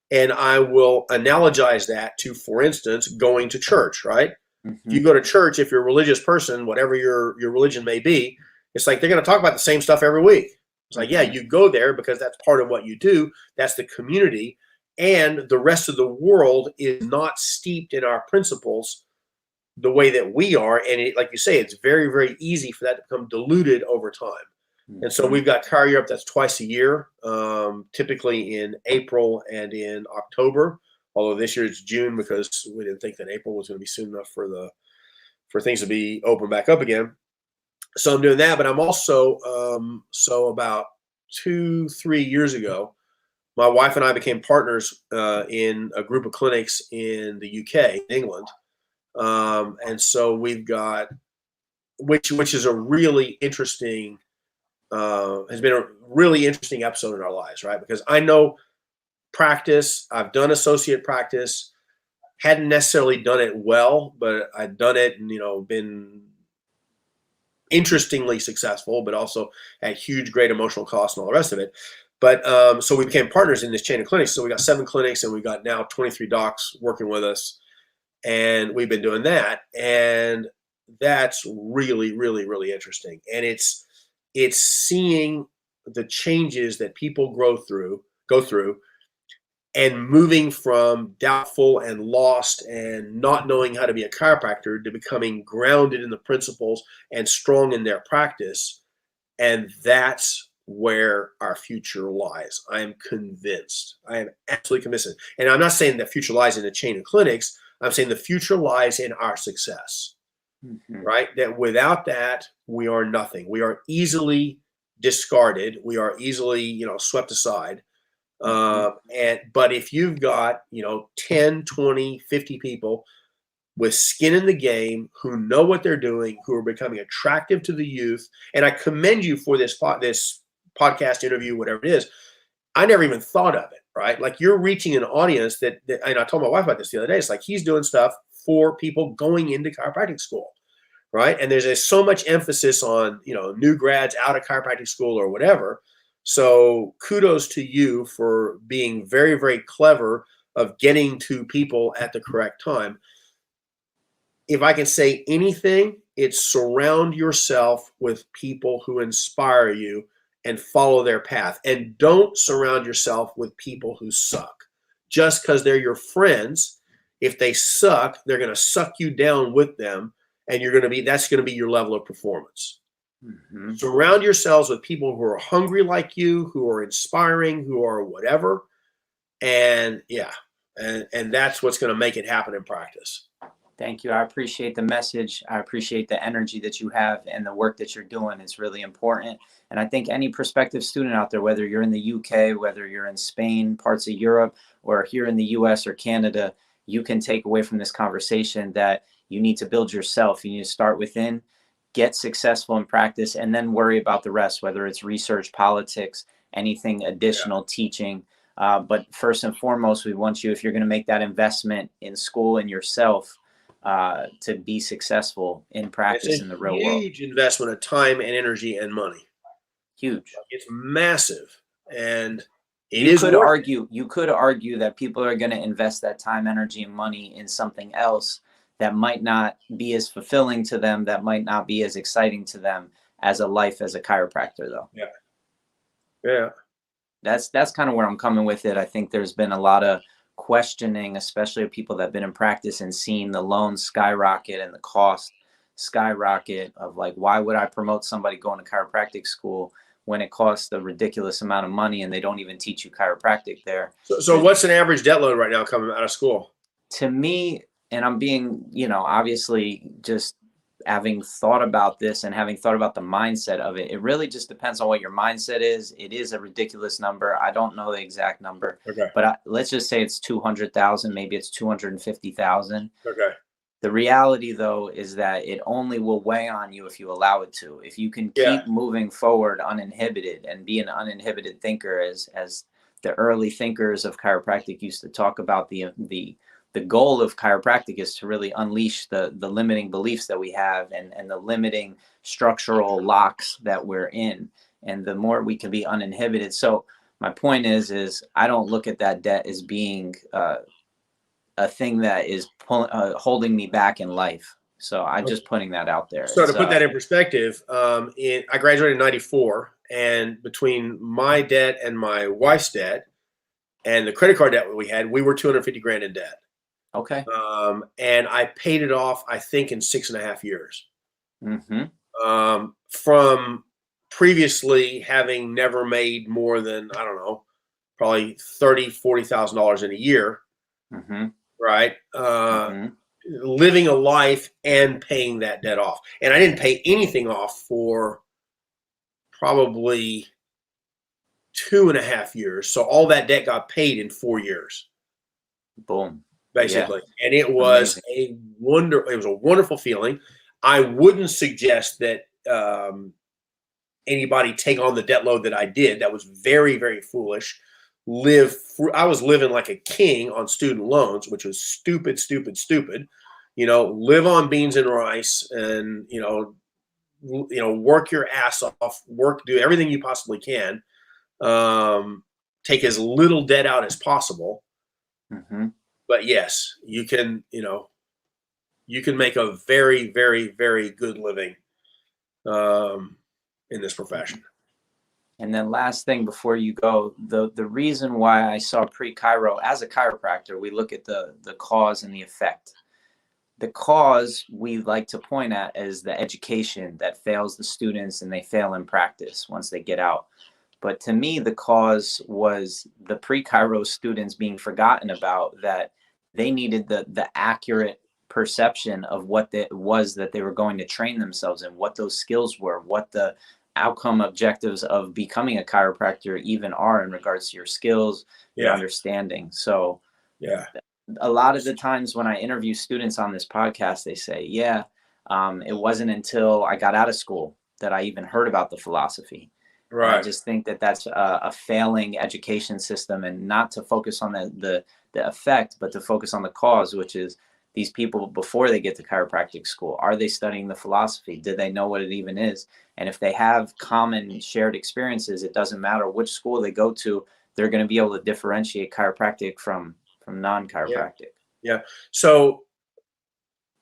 And I will analogize that to, for instance, going to church, right? If
mhm.
you go to church, if you're a religious person, whatever your religion may be, it's like they're going to talk about the same stuff every week. It's like, yeah,
Mhm.
you go there because that's part of what you do. That's the community. And the rest of the world is not steeped in our principles the way that we are. And like you say, it's very, very easy for that to become diluted over time. And so
Mhm.
we've got Chiro Europe that's twice a year, typically in April and in October. Although this year it's June because we didn't think that April was going to be soon enough for things to be open back up again. So I'm doing that, but I'm also so about 2-3 years ago, my wife and I became partners in a group of clinics in the UK, England, and so we've got which is a really interesting has been a really interesting episode in our lives, right? Because I know practice, I've done associate practice, hadn't necessarily done it well, but I'd done it and been interestingly successful, but also at huge, great emotional cost and all the rest of it. But so we became partners in this chain of clinics. So we got 7 clinics, and we got now 23 docs working with us, and we've been doing that, and that's really, really, really interesting. And it's seeing the changes that people go through and moving from doubtful and lost and not knowing how to be a chiropractor to becoming grounded in the principles and strong in their practice. And that's where our future lies. I am convinced. I am absolutely convinced. And I'm not saying the future lies in a chain of clinics. I'm saying the future lies in our success,
Mhm.
right? That without that, we are nothing. We are easily discarded. We are easily, swept aside.
Mhm.
But if you've got 10, 20, 50 people with skin in the game who know what they're doing, who are becoming attractive to the youth, and I commend you for this podcast interview, whatever it is. I never even thought of it, right? Like you're reaching an audience that and I told my wife about this the other day. It's like he's doing stuff for people going into chiropractic school, right? And there's so much emphasis on new grads out of chiropractic school or whatever. So kudos to you for being very, very clever of getting to people at the correct time. If I can say anything, it's surround yourself with people who inspire you and follow their path. And don't surround yourself with people who suck. Just because they're your friends, if they suck, they're going to suck you down with them, and that's going to be your level of performance.
Mhm.
Surround yourselves with people who are hungry like you, who are inspiring, who are whatever. And yeah, and that's what's going to make it happen in practice.
Thank you. I appreciate the message. I appreciate the energy that you have and the work that you're doing is really important. And I think any prospective student out there, whether you're in the UK, whether you're in Spain, parts of Europe, or here in the US or Canada, you can take away from this conversation that you need to build yourself. You need to start within, get successful in practice, and then worry about the rest, whether it's research, politics, anything additional, teaching. But first and foremost, we want you, if you're going to make that investment in school and yourself, to be successful in
It's a
practice in the real world.
huge investment of time and energy and money.
Huge.
It's massive, and it
You
is
could
worth it.
argue, that people are going to invest that time, energy, and money in something else that might not be as fulfilling to them, that might not be as exciting to them as a life as a chiropractor, though.
Yeah, yeah,
That's kind of where I'm coming with it. I think there's been a lot of questioning, especially of people that have been in practice and seen the loans skyrocket and the cost skyrocket of like, why would I promote somebody going to chiropractic school when it costs a ridiculous amount of money and they don't even teach you chiropractic there?
so what's an average debt load right now coming out of school?
To me, and I'm being, obviously just having thought about this and having thought about the mindset of it, it really just depends on what your mindset is. It is a ridiculous number. I don't know the exact number,
Okay,
but let's just say it's 200,000, maybe it's 250,000.
okay,
The reality, though, is that it only will weigh on you if you allow it to. If you can
Yeah.
keep moving forward uninhibited and be an uninhibited thinker, as the early thinkers of chiropractic used to talk about, the goal of chiropractic is to really unleash the limiting beliefs that we have, and the limiting structural locks that we're in. And the more we can be uninhibited. So my point is I don't look at that debt as being a thing that is holding me back in life. So I'm just putting that out there.
So to put that in perspective, I graduated in '94, and between my debt and my wife's debt and the credit card debt we had, we were 250 grand in debt.
Okay.
And I paid it off, I think, in 6.5 years.
Mm-hmm.
From previously having never made more than, I don't know, probably $30,000-$40,000 in a year.
Mm-hmm.
Right.
Mm-hmm.
Living a life and paying that debt off. And I didn't pay anything off for probably 2.5 years. So all that debt got paid in 4 years.
Boom.
Basically. Yeah. And it was
amazing.
It was a wonderful feeling. I wouldn't suggest that anybody take on the debt load that I did. That was very, very foolish. I was living like a king on student loans, which was stupid. Live on beans and rice, and work your ass off, do everything you possibly can, take as little debt out as possible.
Mm-hmm.
But yes, you can make a very, very, very good living in this profession.
And then last thing before you go, the reason why I saw pre-chiro as a chiropractor, we look at the cause and the effect. The cause we like to point at is the education that fails the students, and they fail in practice once they get out. But to me, the cause was the pre-chiro students being forgotten about, that they needed the accurate perception of what it was that they were going to train themselves in, what those skills were, what the outcome objectives of becoming a chiropractor even are in regards to your skills, your understanding. So a lot of the times when I interview students on this podcast, they say, it wasn't until I got out of school that I even heard about the philosophy. Right. And I just think that that's a failing education system, and not to focus on the effect, but to focus on the cause, which is these people, before they get to chiropractic school, are they studying the philosophy? Do they know what it even is? And if they have common shared experiences, it doesn't matter which school they go to, they're going to be able to differentiate chiropractic from non-chiropractic.
Yeah. So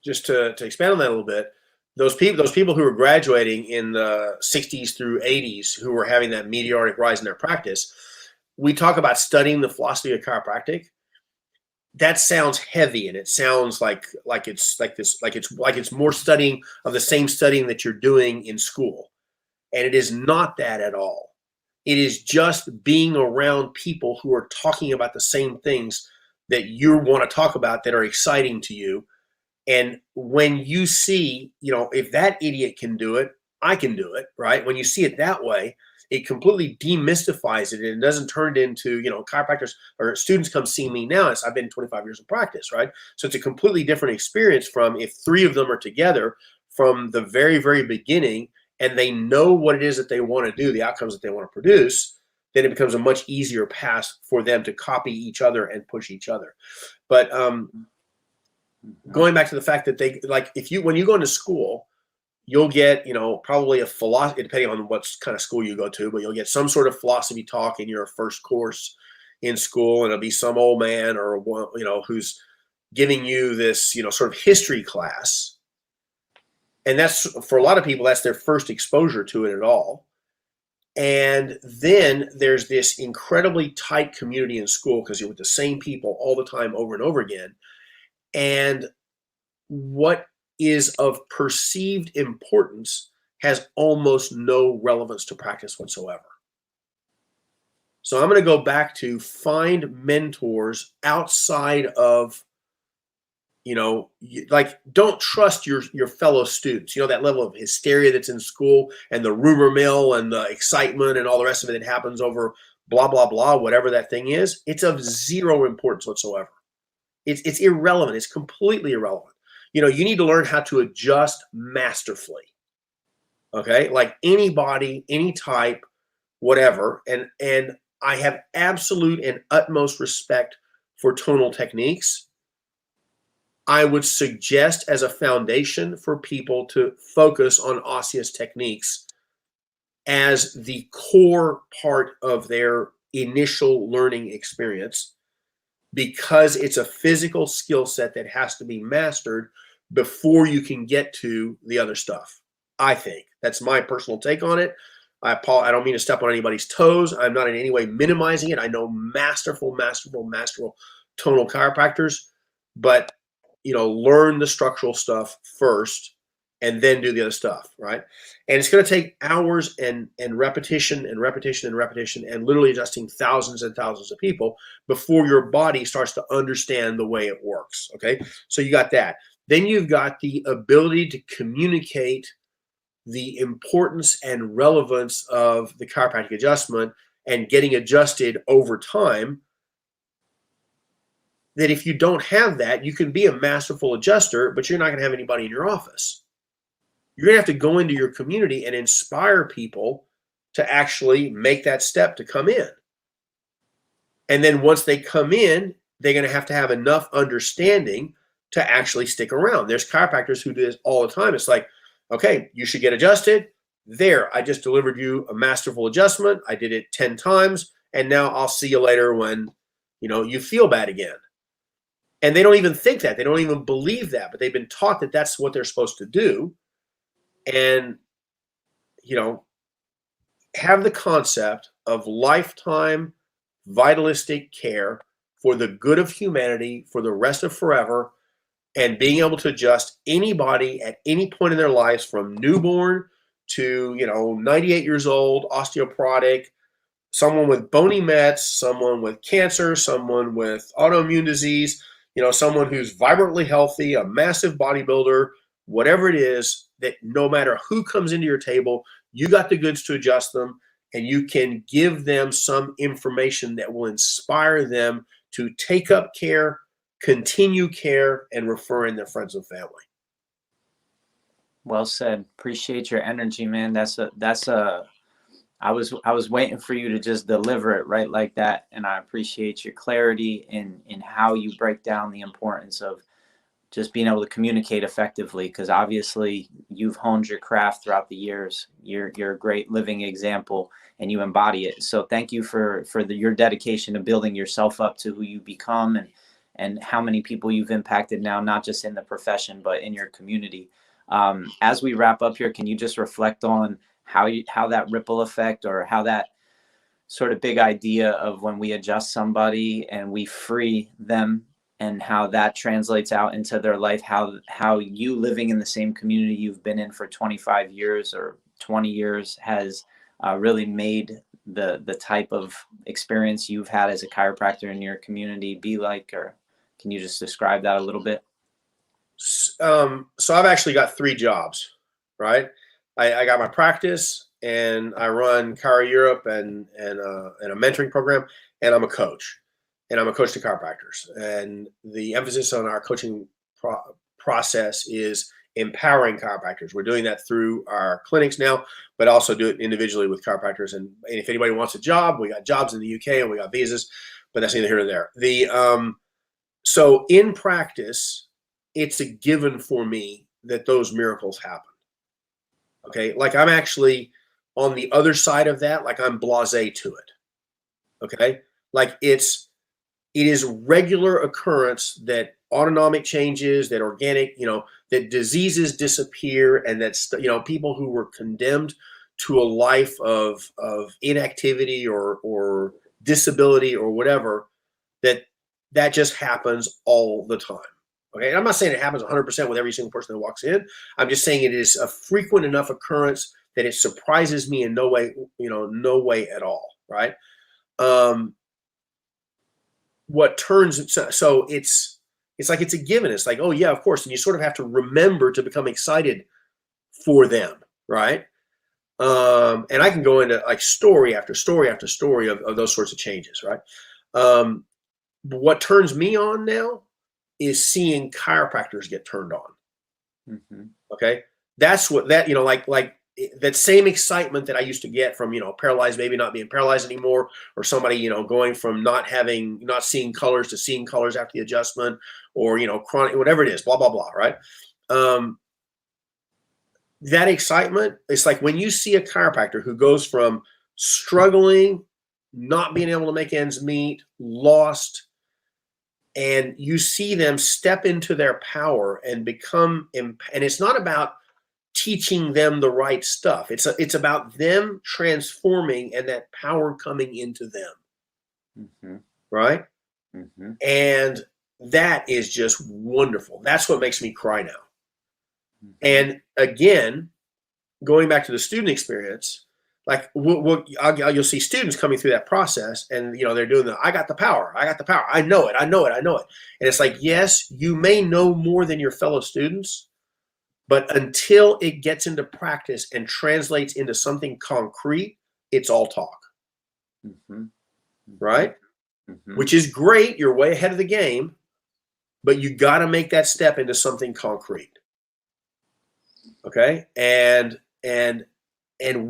just to expand on that a little bit, those people who were graduating in the 60s through 80s, who were having that meteoric rise in their practice, we talk about studying the philosophy of chiropractic. That sounds heavy, and it sounds like it's more studying of the same studying that you're doing in school. And it is not that at all. It is just being around people who are talking about the same things that you want to talk about, that are exciting to you. And when you see, if that idiot can do it, I can do it, right? When you see it that way, it completely demystifies it, and it doesn't turn it into, chiropractors or students come see me now. I've been 25 years of practice, right? So it's a completely different experience from if 3 of them are together from the very, very beginning, and they know what it is that they want to do, the outcomes that they want to produce, then it becomes a much easier path for them to copy each other and push each other. But going back to the fact that when you go into school, you'll get, probably a philosophy, depending on what kind of school you go to, but you'll get some sort of philosophy talk in your first course in school, and it'll be some old man or, who's giving you this, sort of history class. And that's, for a lot of people, that's their first exposure to it at all. And then there's this incredibly tight community in school, because you're with the same people all the time, over and over again. And what is of perceived importance has almost no relevance to practice whatsoever. So I'm going to go back to find mentors outside of, don't trust your fellow students. That level of hysteria that's in school, and the rumor mill and the excitement and all the rest of it that happens over blah, blah, blah, whatever that thing is. It's of zero importance whatsoever. It's irrelevant. It's completely irrelevant. you need to learn how to adjust masterfully. Okay. Like any body, any type, whatever. And I have absolute and utmost respect for tonal techniques. I would suggest as a foundation for people to focus on osseous techniques as the core part of their initial learning experience, because it's a physical skill set that has to be mastered before you can get to the other stuff. I think that's my personal take on it. I don't mean to step on anybody's toes. I'm not in any way minimizing it. I know masterful tonal chiropractors, but learn the structural stuff first and then do the other stuff, right? And it's going to take hours and repetition and repetition and repetition and literally adjusting thousands and thousands of people before your body starts to understand the way it works, okay? So you got that. Then you've got the ability to communicate the importance and relevance of the chiropractic adjustment and getting adjusted over time. That if you don't have that, you can be a masterful adjuster, but you're not going to have anybody in your office. You're going to have to go into your community and inspire people to actually make that step to come in. And then once they come in, they're going to have enough understanding to actually stick around. There's chiropractors who do this all the time. It's like, okay, you should get adjusted. There, I just delivered you a masterful adjustment. I did it 10 times. And now I'll see you later when, you feel bad again. And they don't even think that. They don't even believe that. But they've been taught that that's what they're supposed to do. And, have the concept of lifetime vitalistic care for the good of humanity for the rest of forever, and being able to adjust anybody at any point in their lives from newborn to, 98 years old, osteoporotic, someone with bony mets, someone with cancer, someone with autoimmune disease, someone who's vibrantly healthy, a massive bodybuilder, whatever it is, that no matter who comes into your table, you got the goods to adjust them, and you can give them some information that will inspire them to take up care, continue care, and refer in their friends and family.
Well said. Appreciate your energy, man. I was waiting for you to just deliver it right like that. And I appreciate your clarity in how you break down the importance of just being able to communicate effectively, because obviously you've honed your craft throughout the years. You're a great living example and you embody it. So thank you for your dedication to building yourself up to who you become, and how many people you've impacted now, not just in the profession, but in your community. As we wrap up here, can you just reflect on how that ripple effect, or how that sort of big idea of when we adjust somebody and we free them, and how that translates out into their life, how you living in the same community you've been in for 25 years or 20 years has really made the type of experience you've had as a chiropractor in your community be like? Or can you just describe that a little bit?
So I've actually got 3 jobs, right? I got my practice, and I run Chiro Europe and a mentoring program, and I'm a coach. And I'm a coach to chiropractors. And the emphasis on our coaching process is empowering chiropractors. We're doing that through our clinics now, but also do it individually with chiropractors. And if anybody wants a job, we got jobs in the UK and we got visas, but that's neither here nor there. So in practice, it's a given for me that those miracles happen. Okay. Like I'm actually on the other side of that. Like I'm blasé to it. Okay. Like it is regular occurrence that autonomic changes, that organic, that diseases disappear, and that, people who were condemned to a life of inactivity or disability or whatever, that just happens all the time. Okay. And I'm not saying it happens 100% with every single person that walks in. I'm just saying it is a frequent enough occurrence that it surprises me in no way, no way at all. Right. What turns, so it's like it's a given. It's like, oh yeah, of course. And you sort of have to remember to become excited for them, right? And I can go into like story after story after story of those sorts of changes, right? But what turns me on now is seeing chiropractors get turned on.
Mhm.
Okay. That's what that, like that same excitement that I used to get from, paralyzed baby not being paralyzed anymore, or somebody, going from not seeing colors to seeing colors after the adjustment, or, chronic, whatever it is, blah, blah, blah. Right. Um, that excitement, it's like when you see a chiropractor who goes from struggling, not being able to make ends meet, lost, and you see them step into their power and and it's not about teaching them the right stuff. It's about them transforming and that power coming into them,
Mhm.
right?
Mhm.
And that is just wonderful. That's what makes me cry now.
Mhm.
And again, going back to the student experience, like you'll see students coming through that process, and they're doing I got the power, I got the power, I know it, I know it, I know it. And it's like, yes, you may know more than your fellow students, but until it gets into practice and translates into something concrete, it's all talk,
Mhm. Mhm.
right?
Mhm.
Which is great. You're way ahead of the game, but you got to make that step into something concrete. Okay. And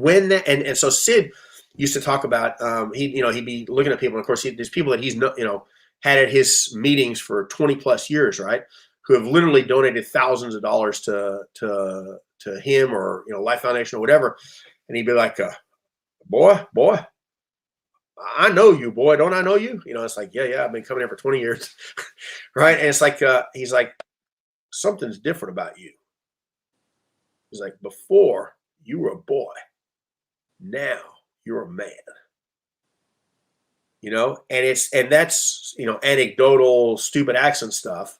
when that, and so Sid used to talk about, he'd be looking at people. And of course, there's people that he's, had at his meetings for 20 plus years, right? Who have literally donated thousands of dollars to him, or, Life Foundation or whatever. And he'd be like, boy, I know you, boy. Don't I know you? It's like, yeah, I've been coming here for 20 years. Right. And it's like, he's like, something's different about you. He's like, before you were a boy, now you're a man. And that's, anecdotal, stupid accent stuff.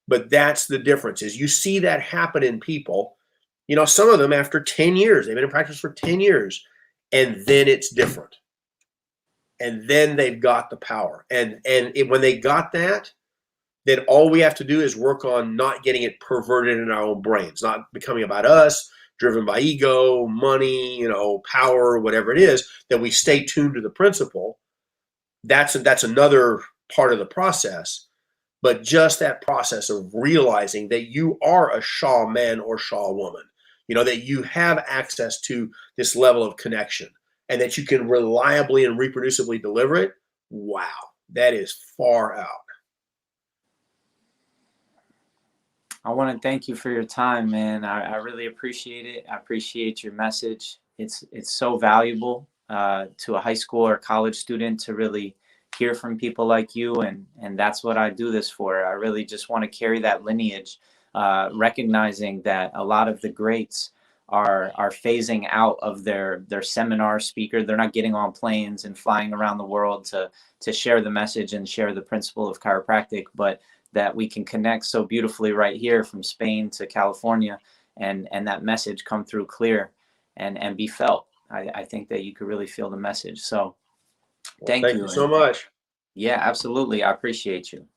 But that's the difference, is you see that happen in people. Some of them after 10 years, they've been in practice for 10 years, and then it's different. And then they've got the power. When they got that, then all we have to do is work on not getting it perverted in our own brains, not becoming about us, driven by ego, money, power, whatever it is, that we stay tuned to the principle. That's another part of the process. But just that process of realizing that you are a Shaw man or Shaw woman, that you have access to this level of connection, and that you can reliably and reproducibly deliver it. Wow, that is far out.
I want to thank you for your time, man. I really appreciate it. I appreciate your message. It's so valuable to a high school or college student to really hear from people like you, and that's what I do this for. I really just want to carry that lineage, recognizing that a lot of the greats are phasing out of their seminar speaker. They're not getting on planes and flying around the world to share the message and share the principle of chiropractic, but that we can connect so beautifully right here from Spain to California, and that message come through clear and be felt. I think that you could really feel the message. So
Well,
thank
thank you
you.
so
And
much.
yeah, absolutely. I appreciate you.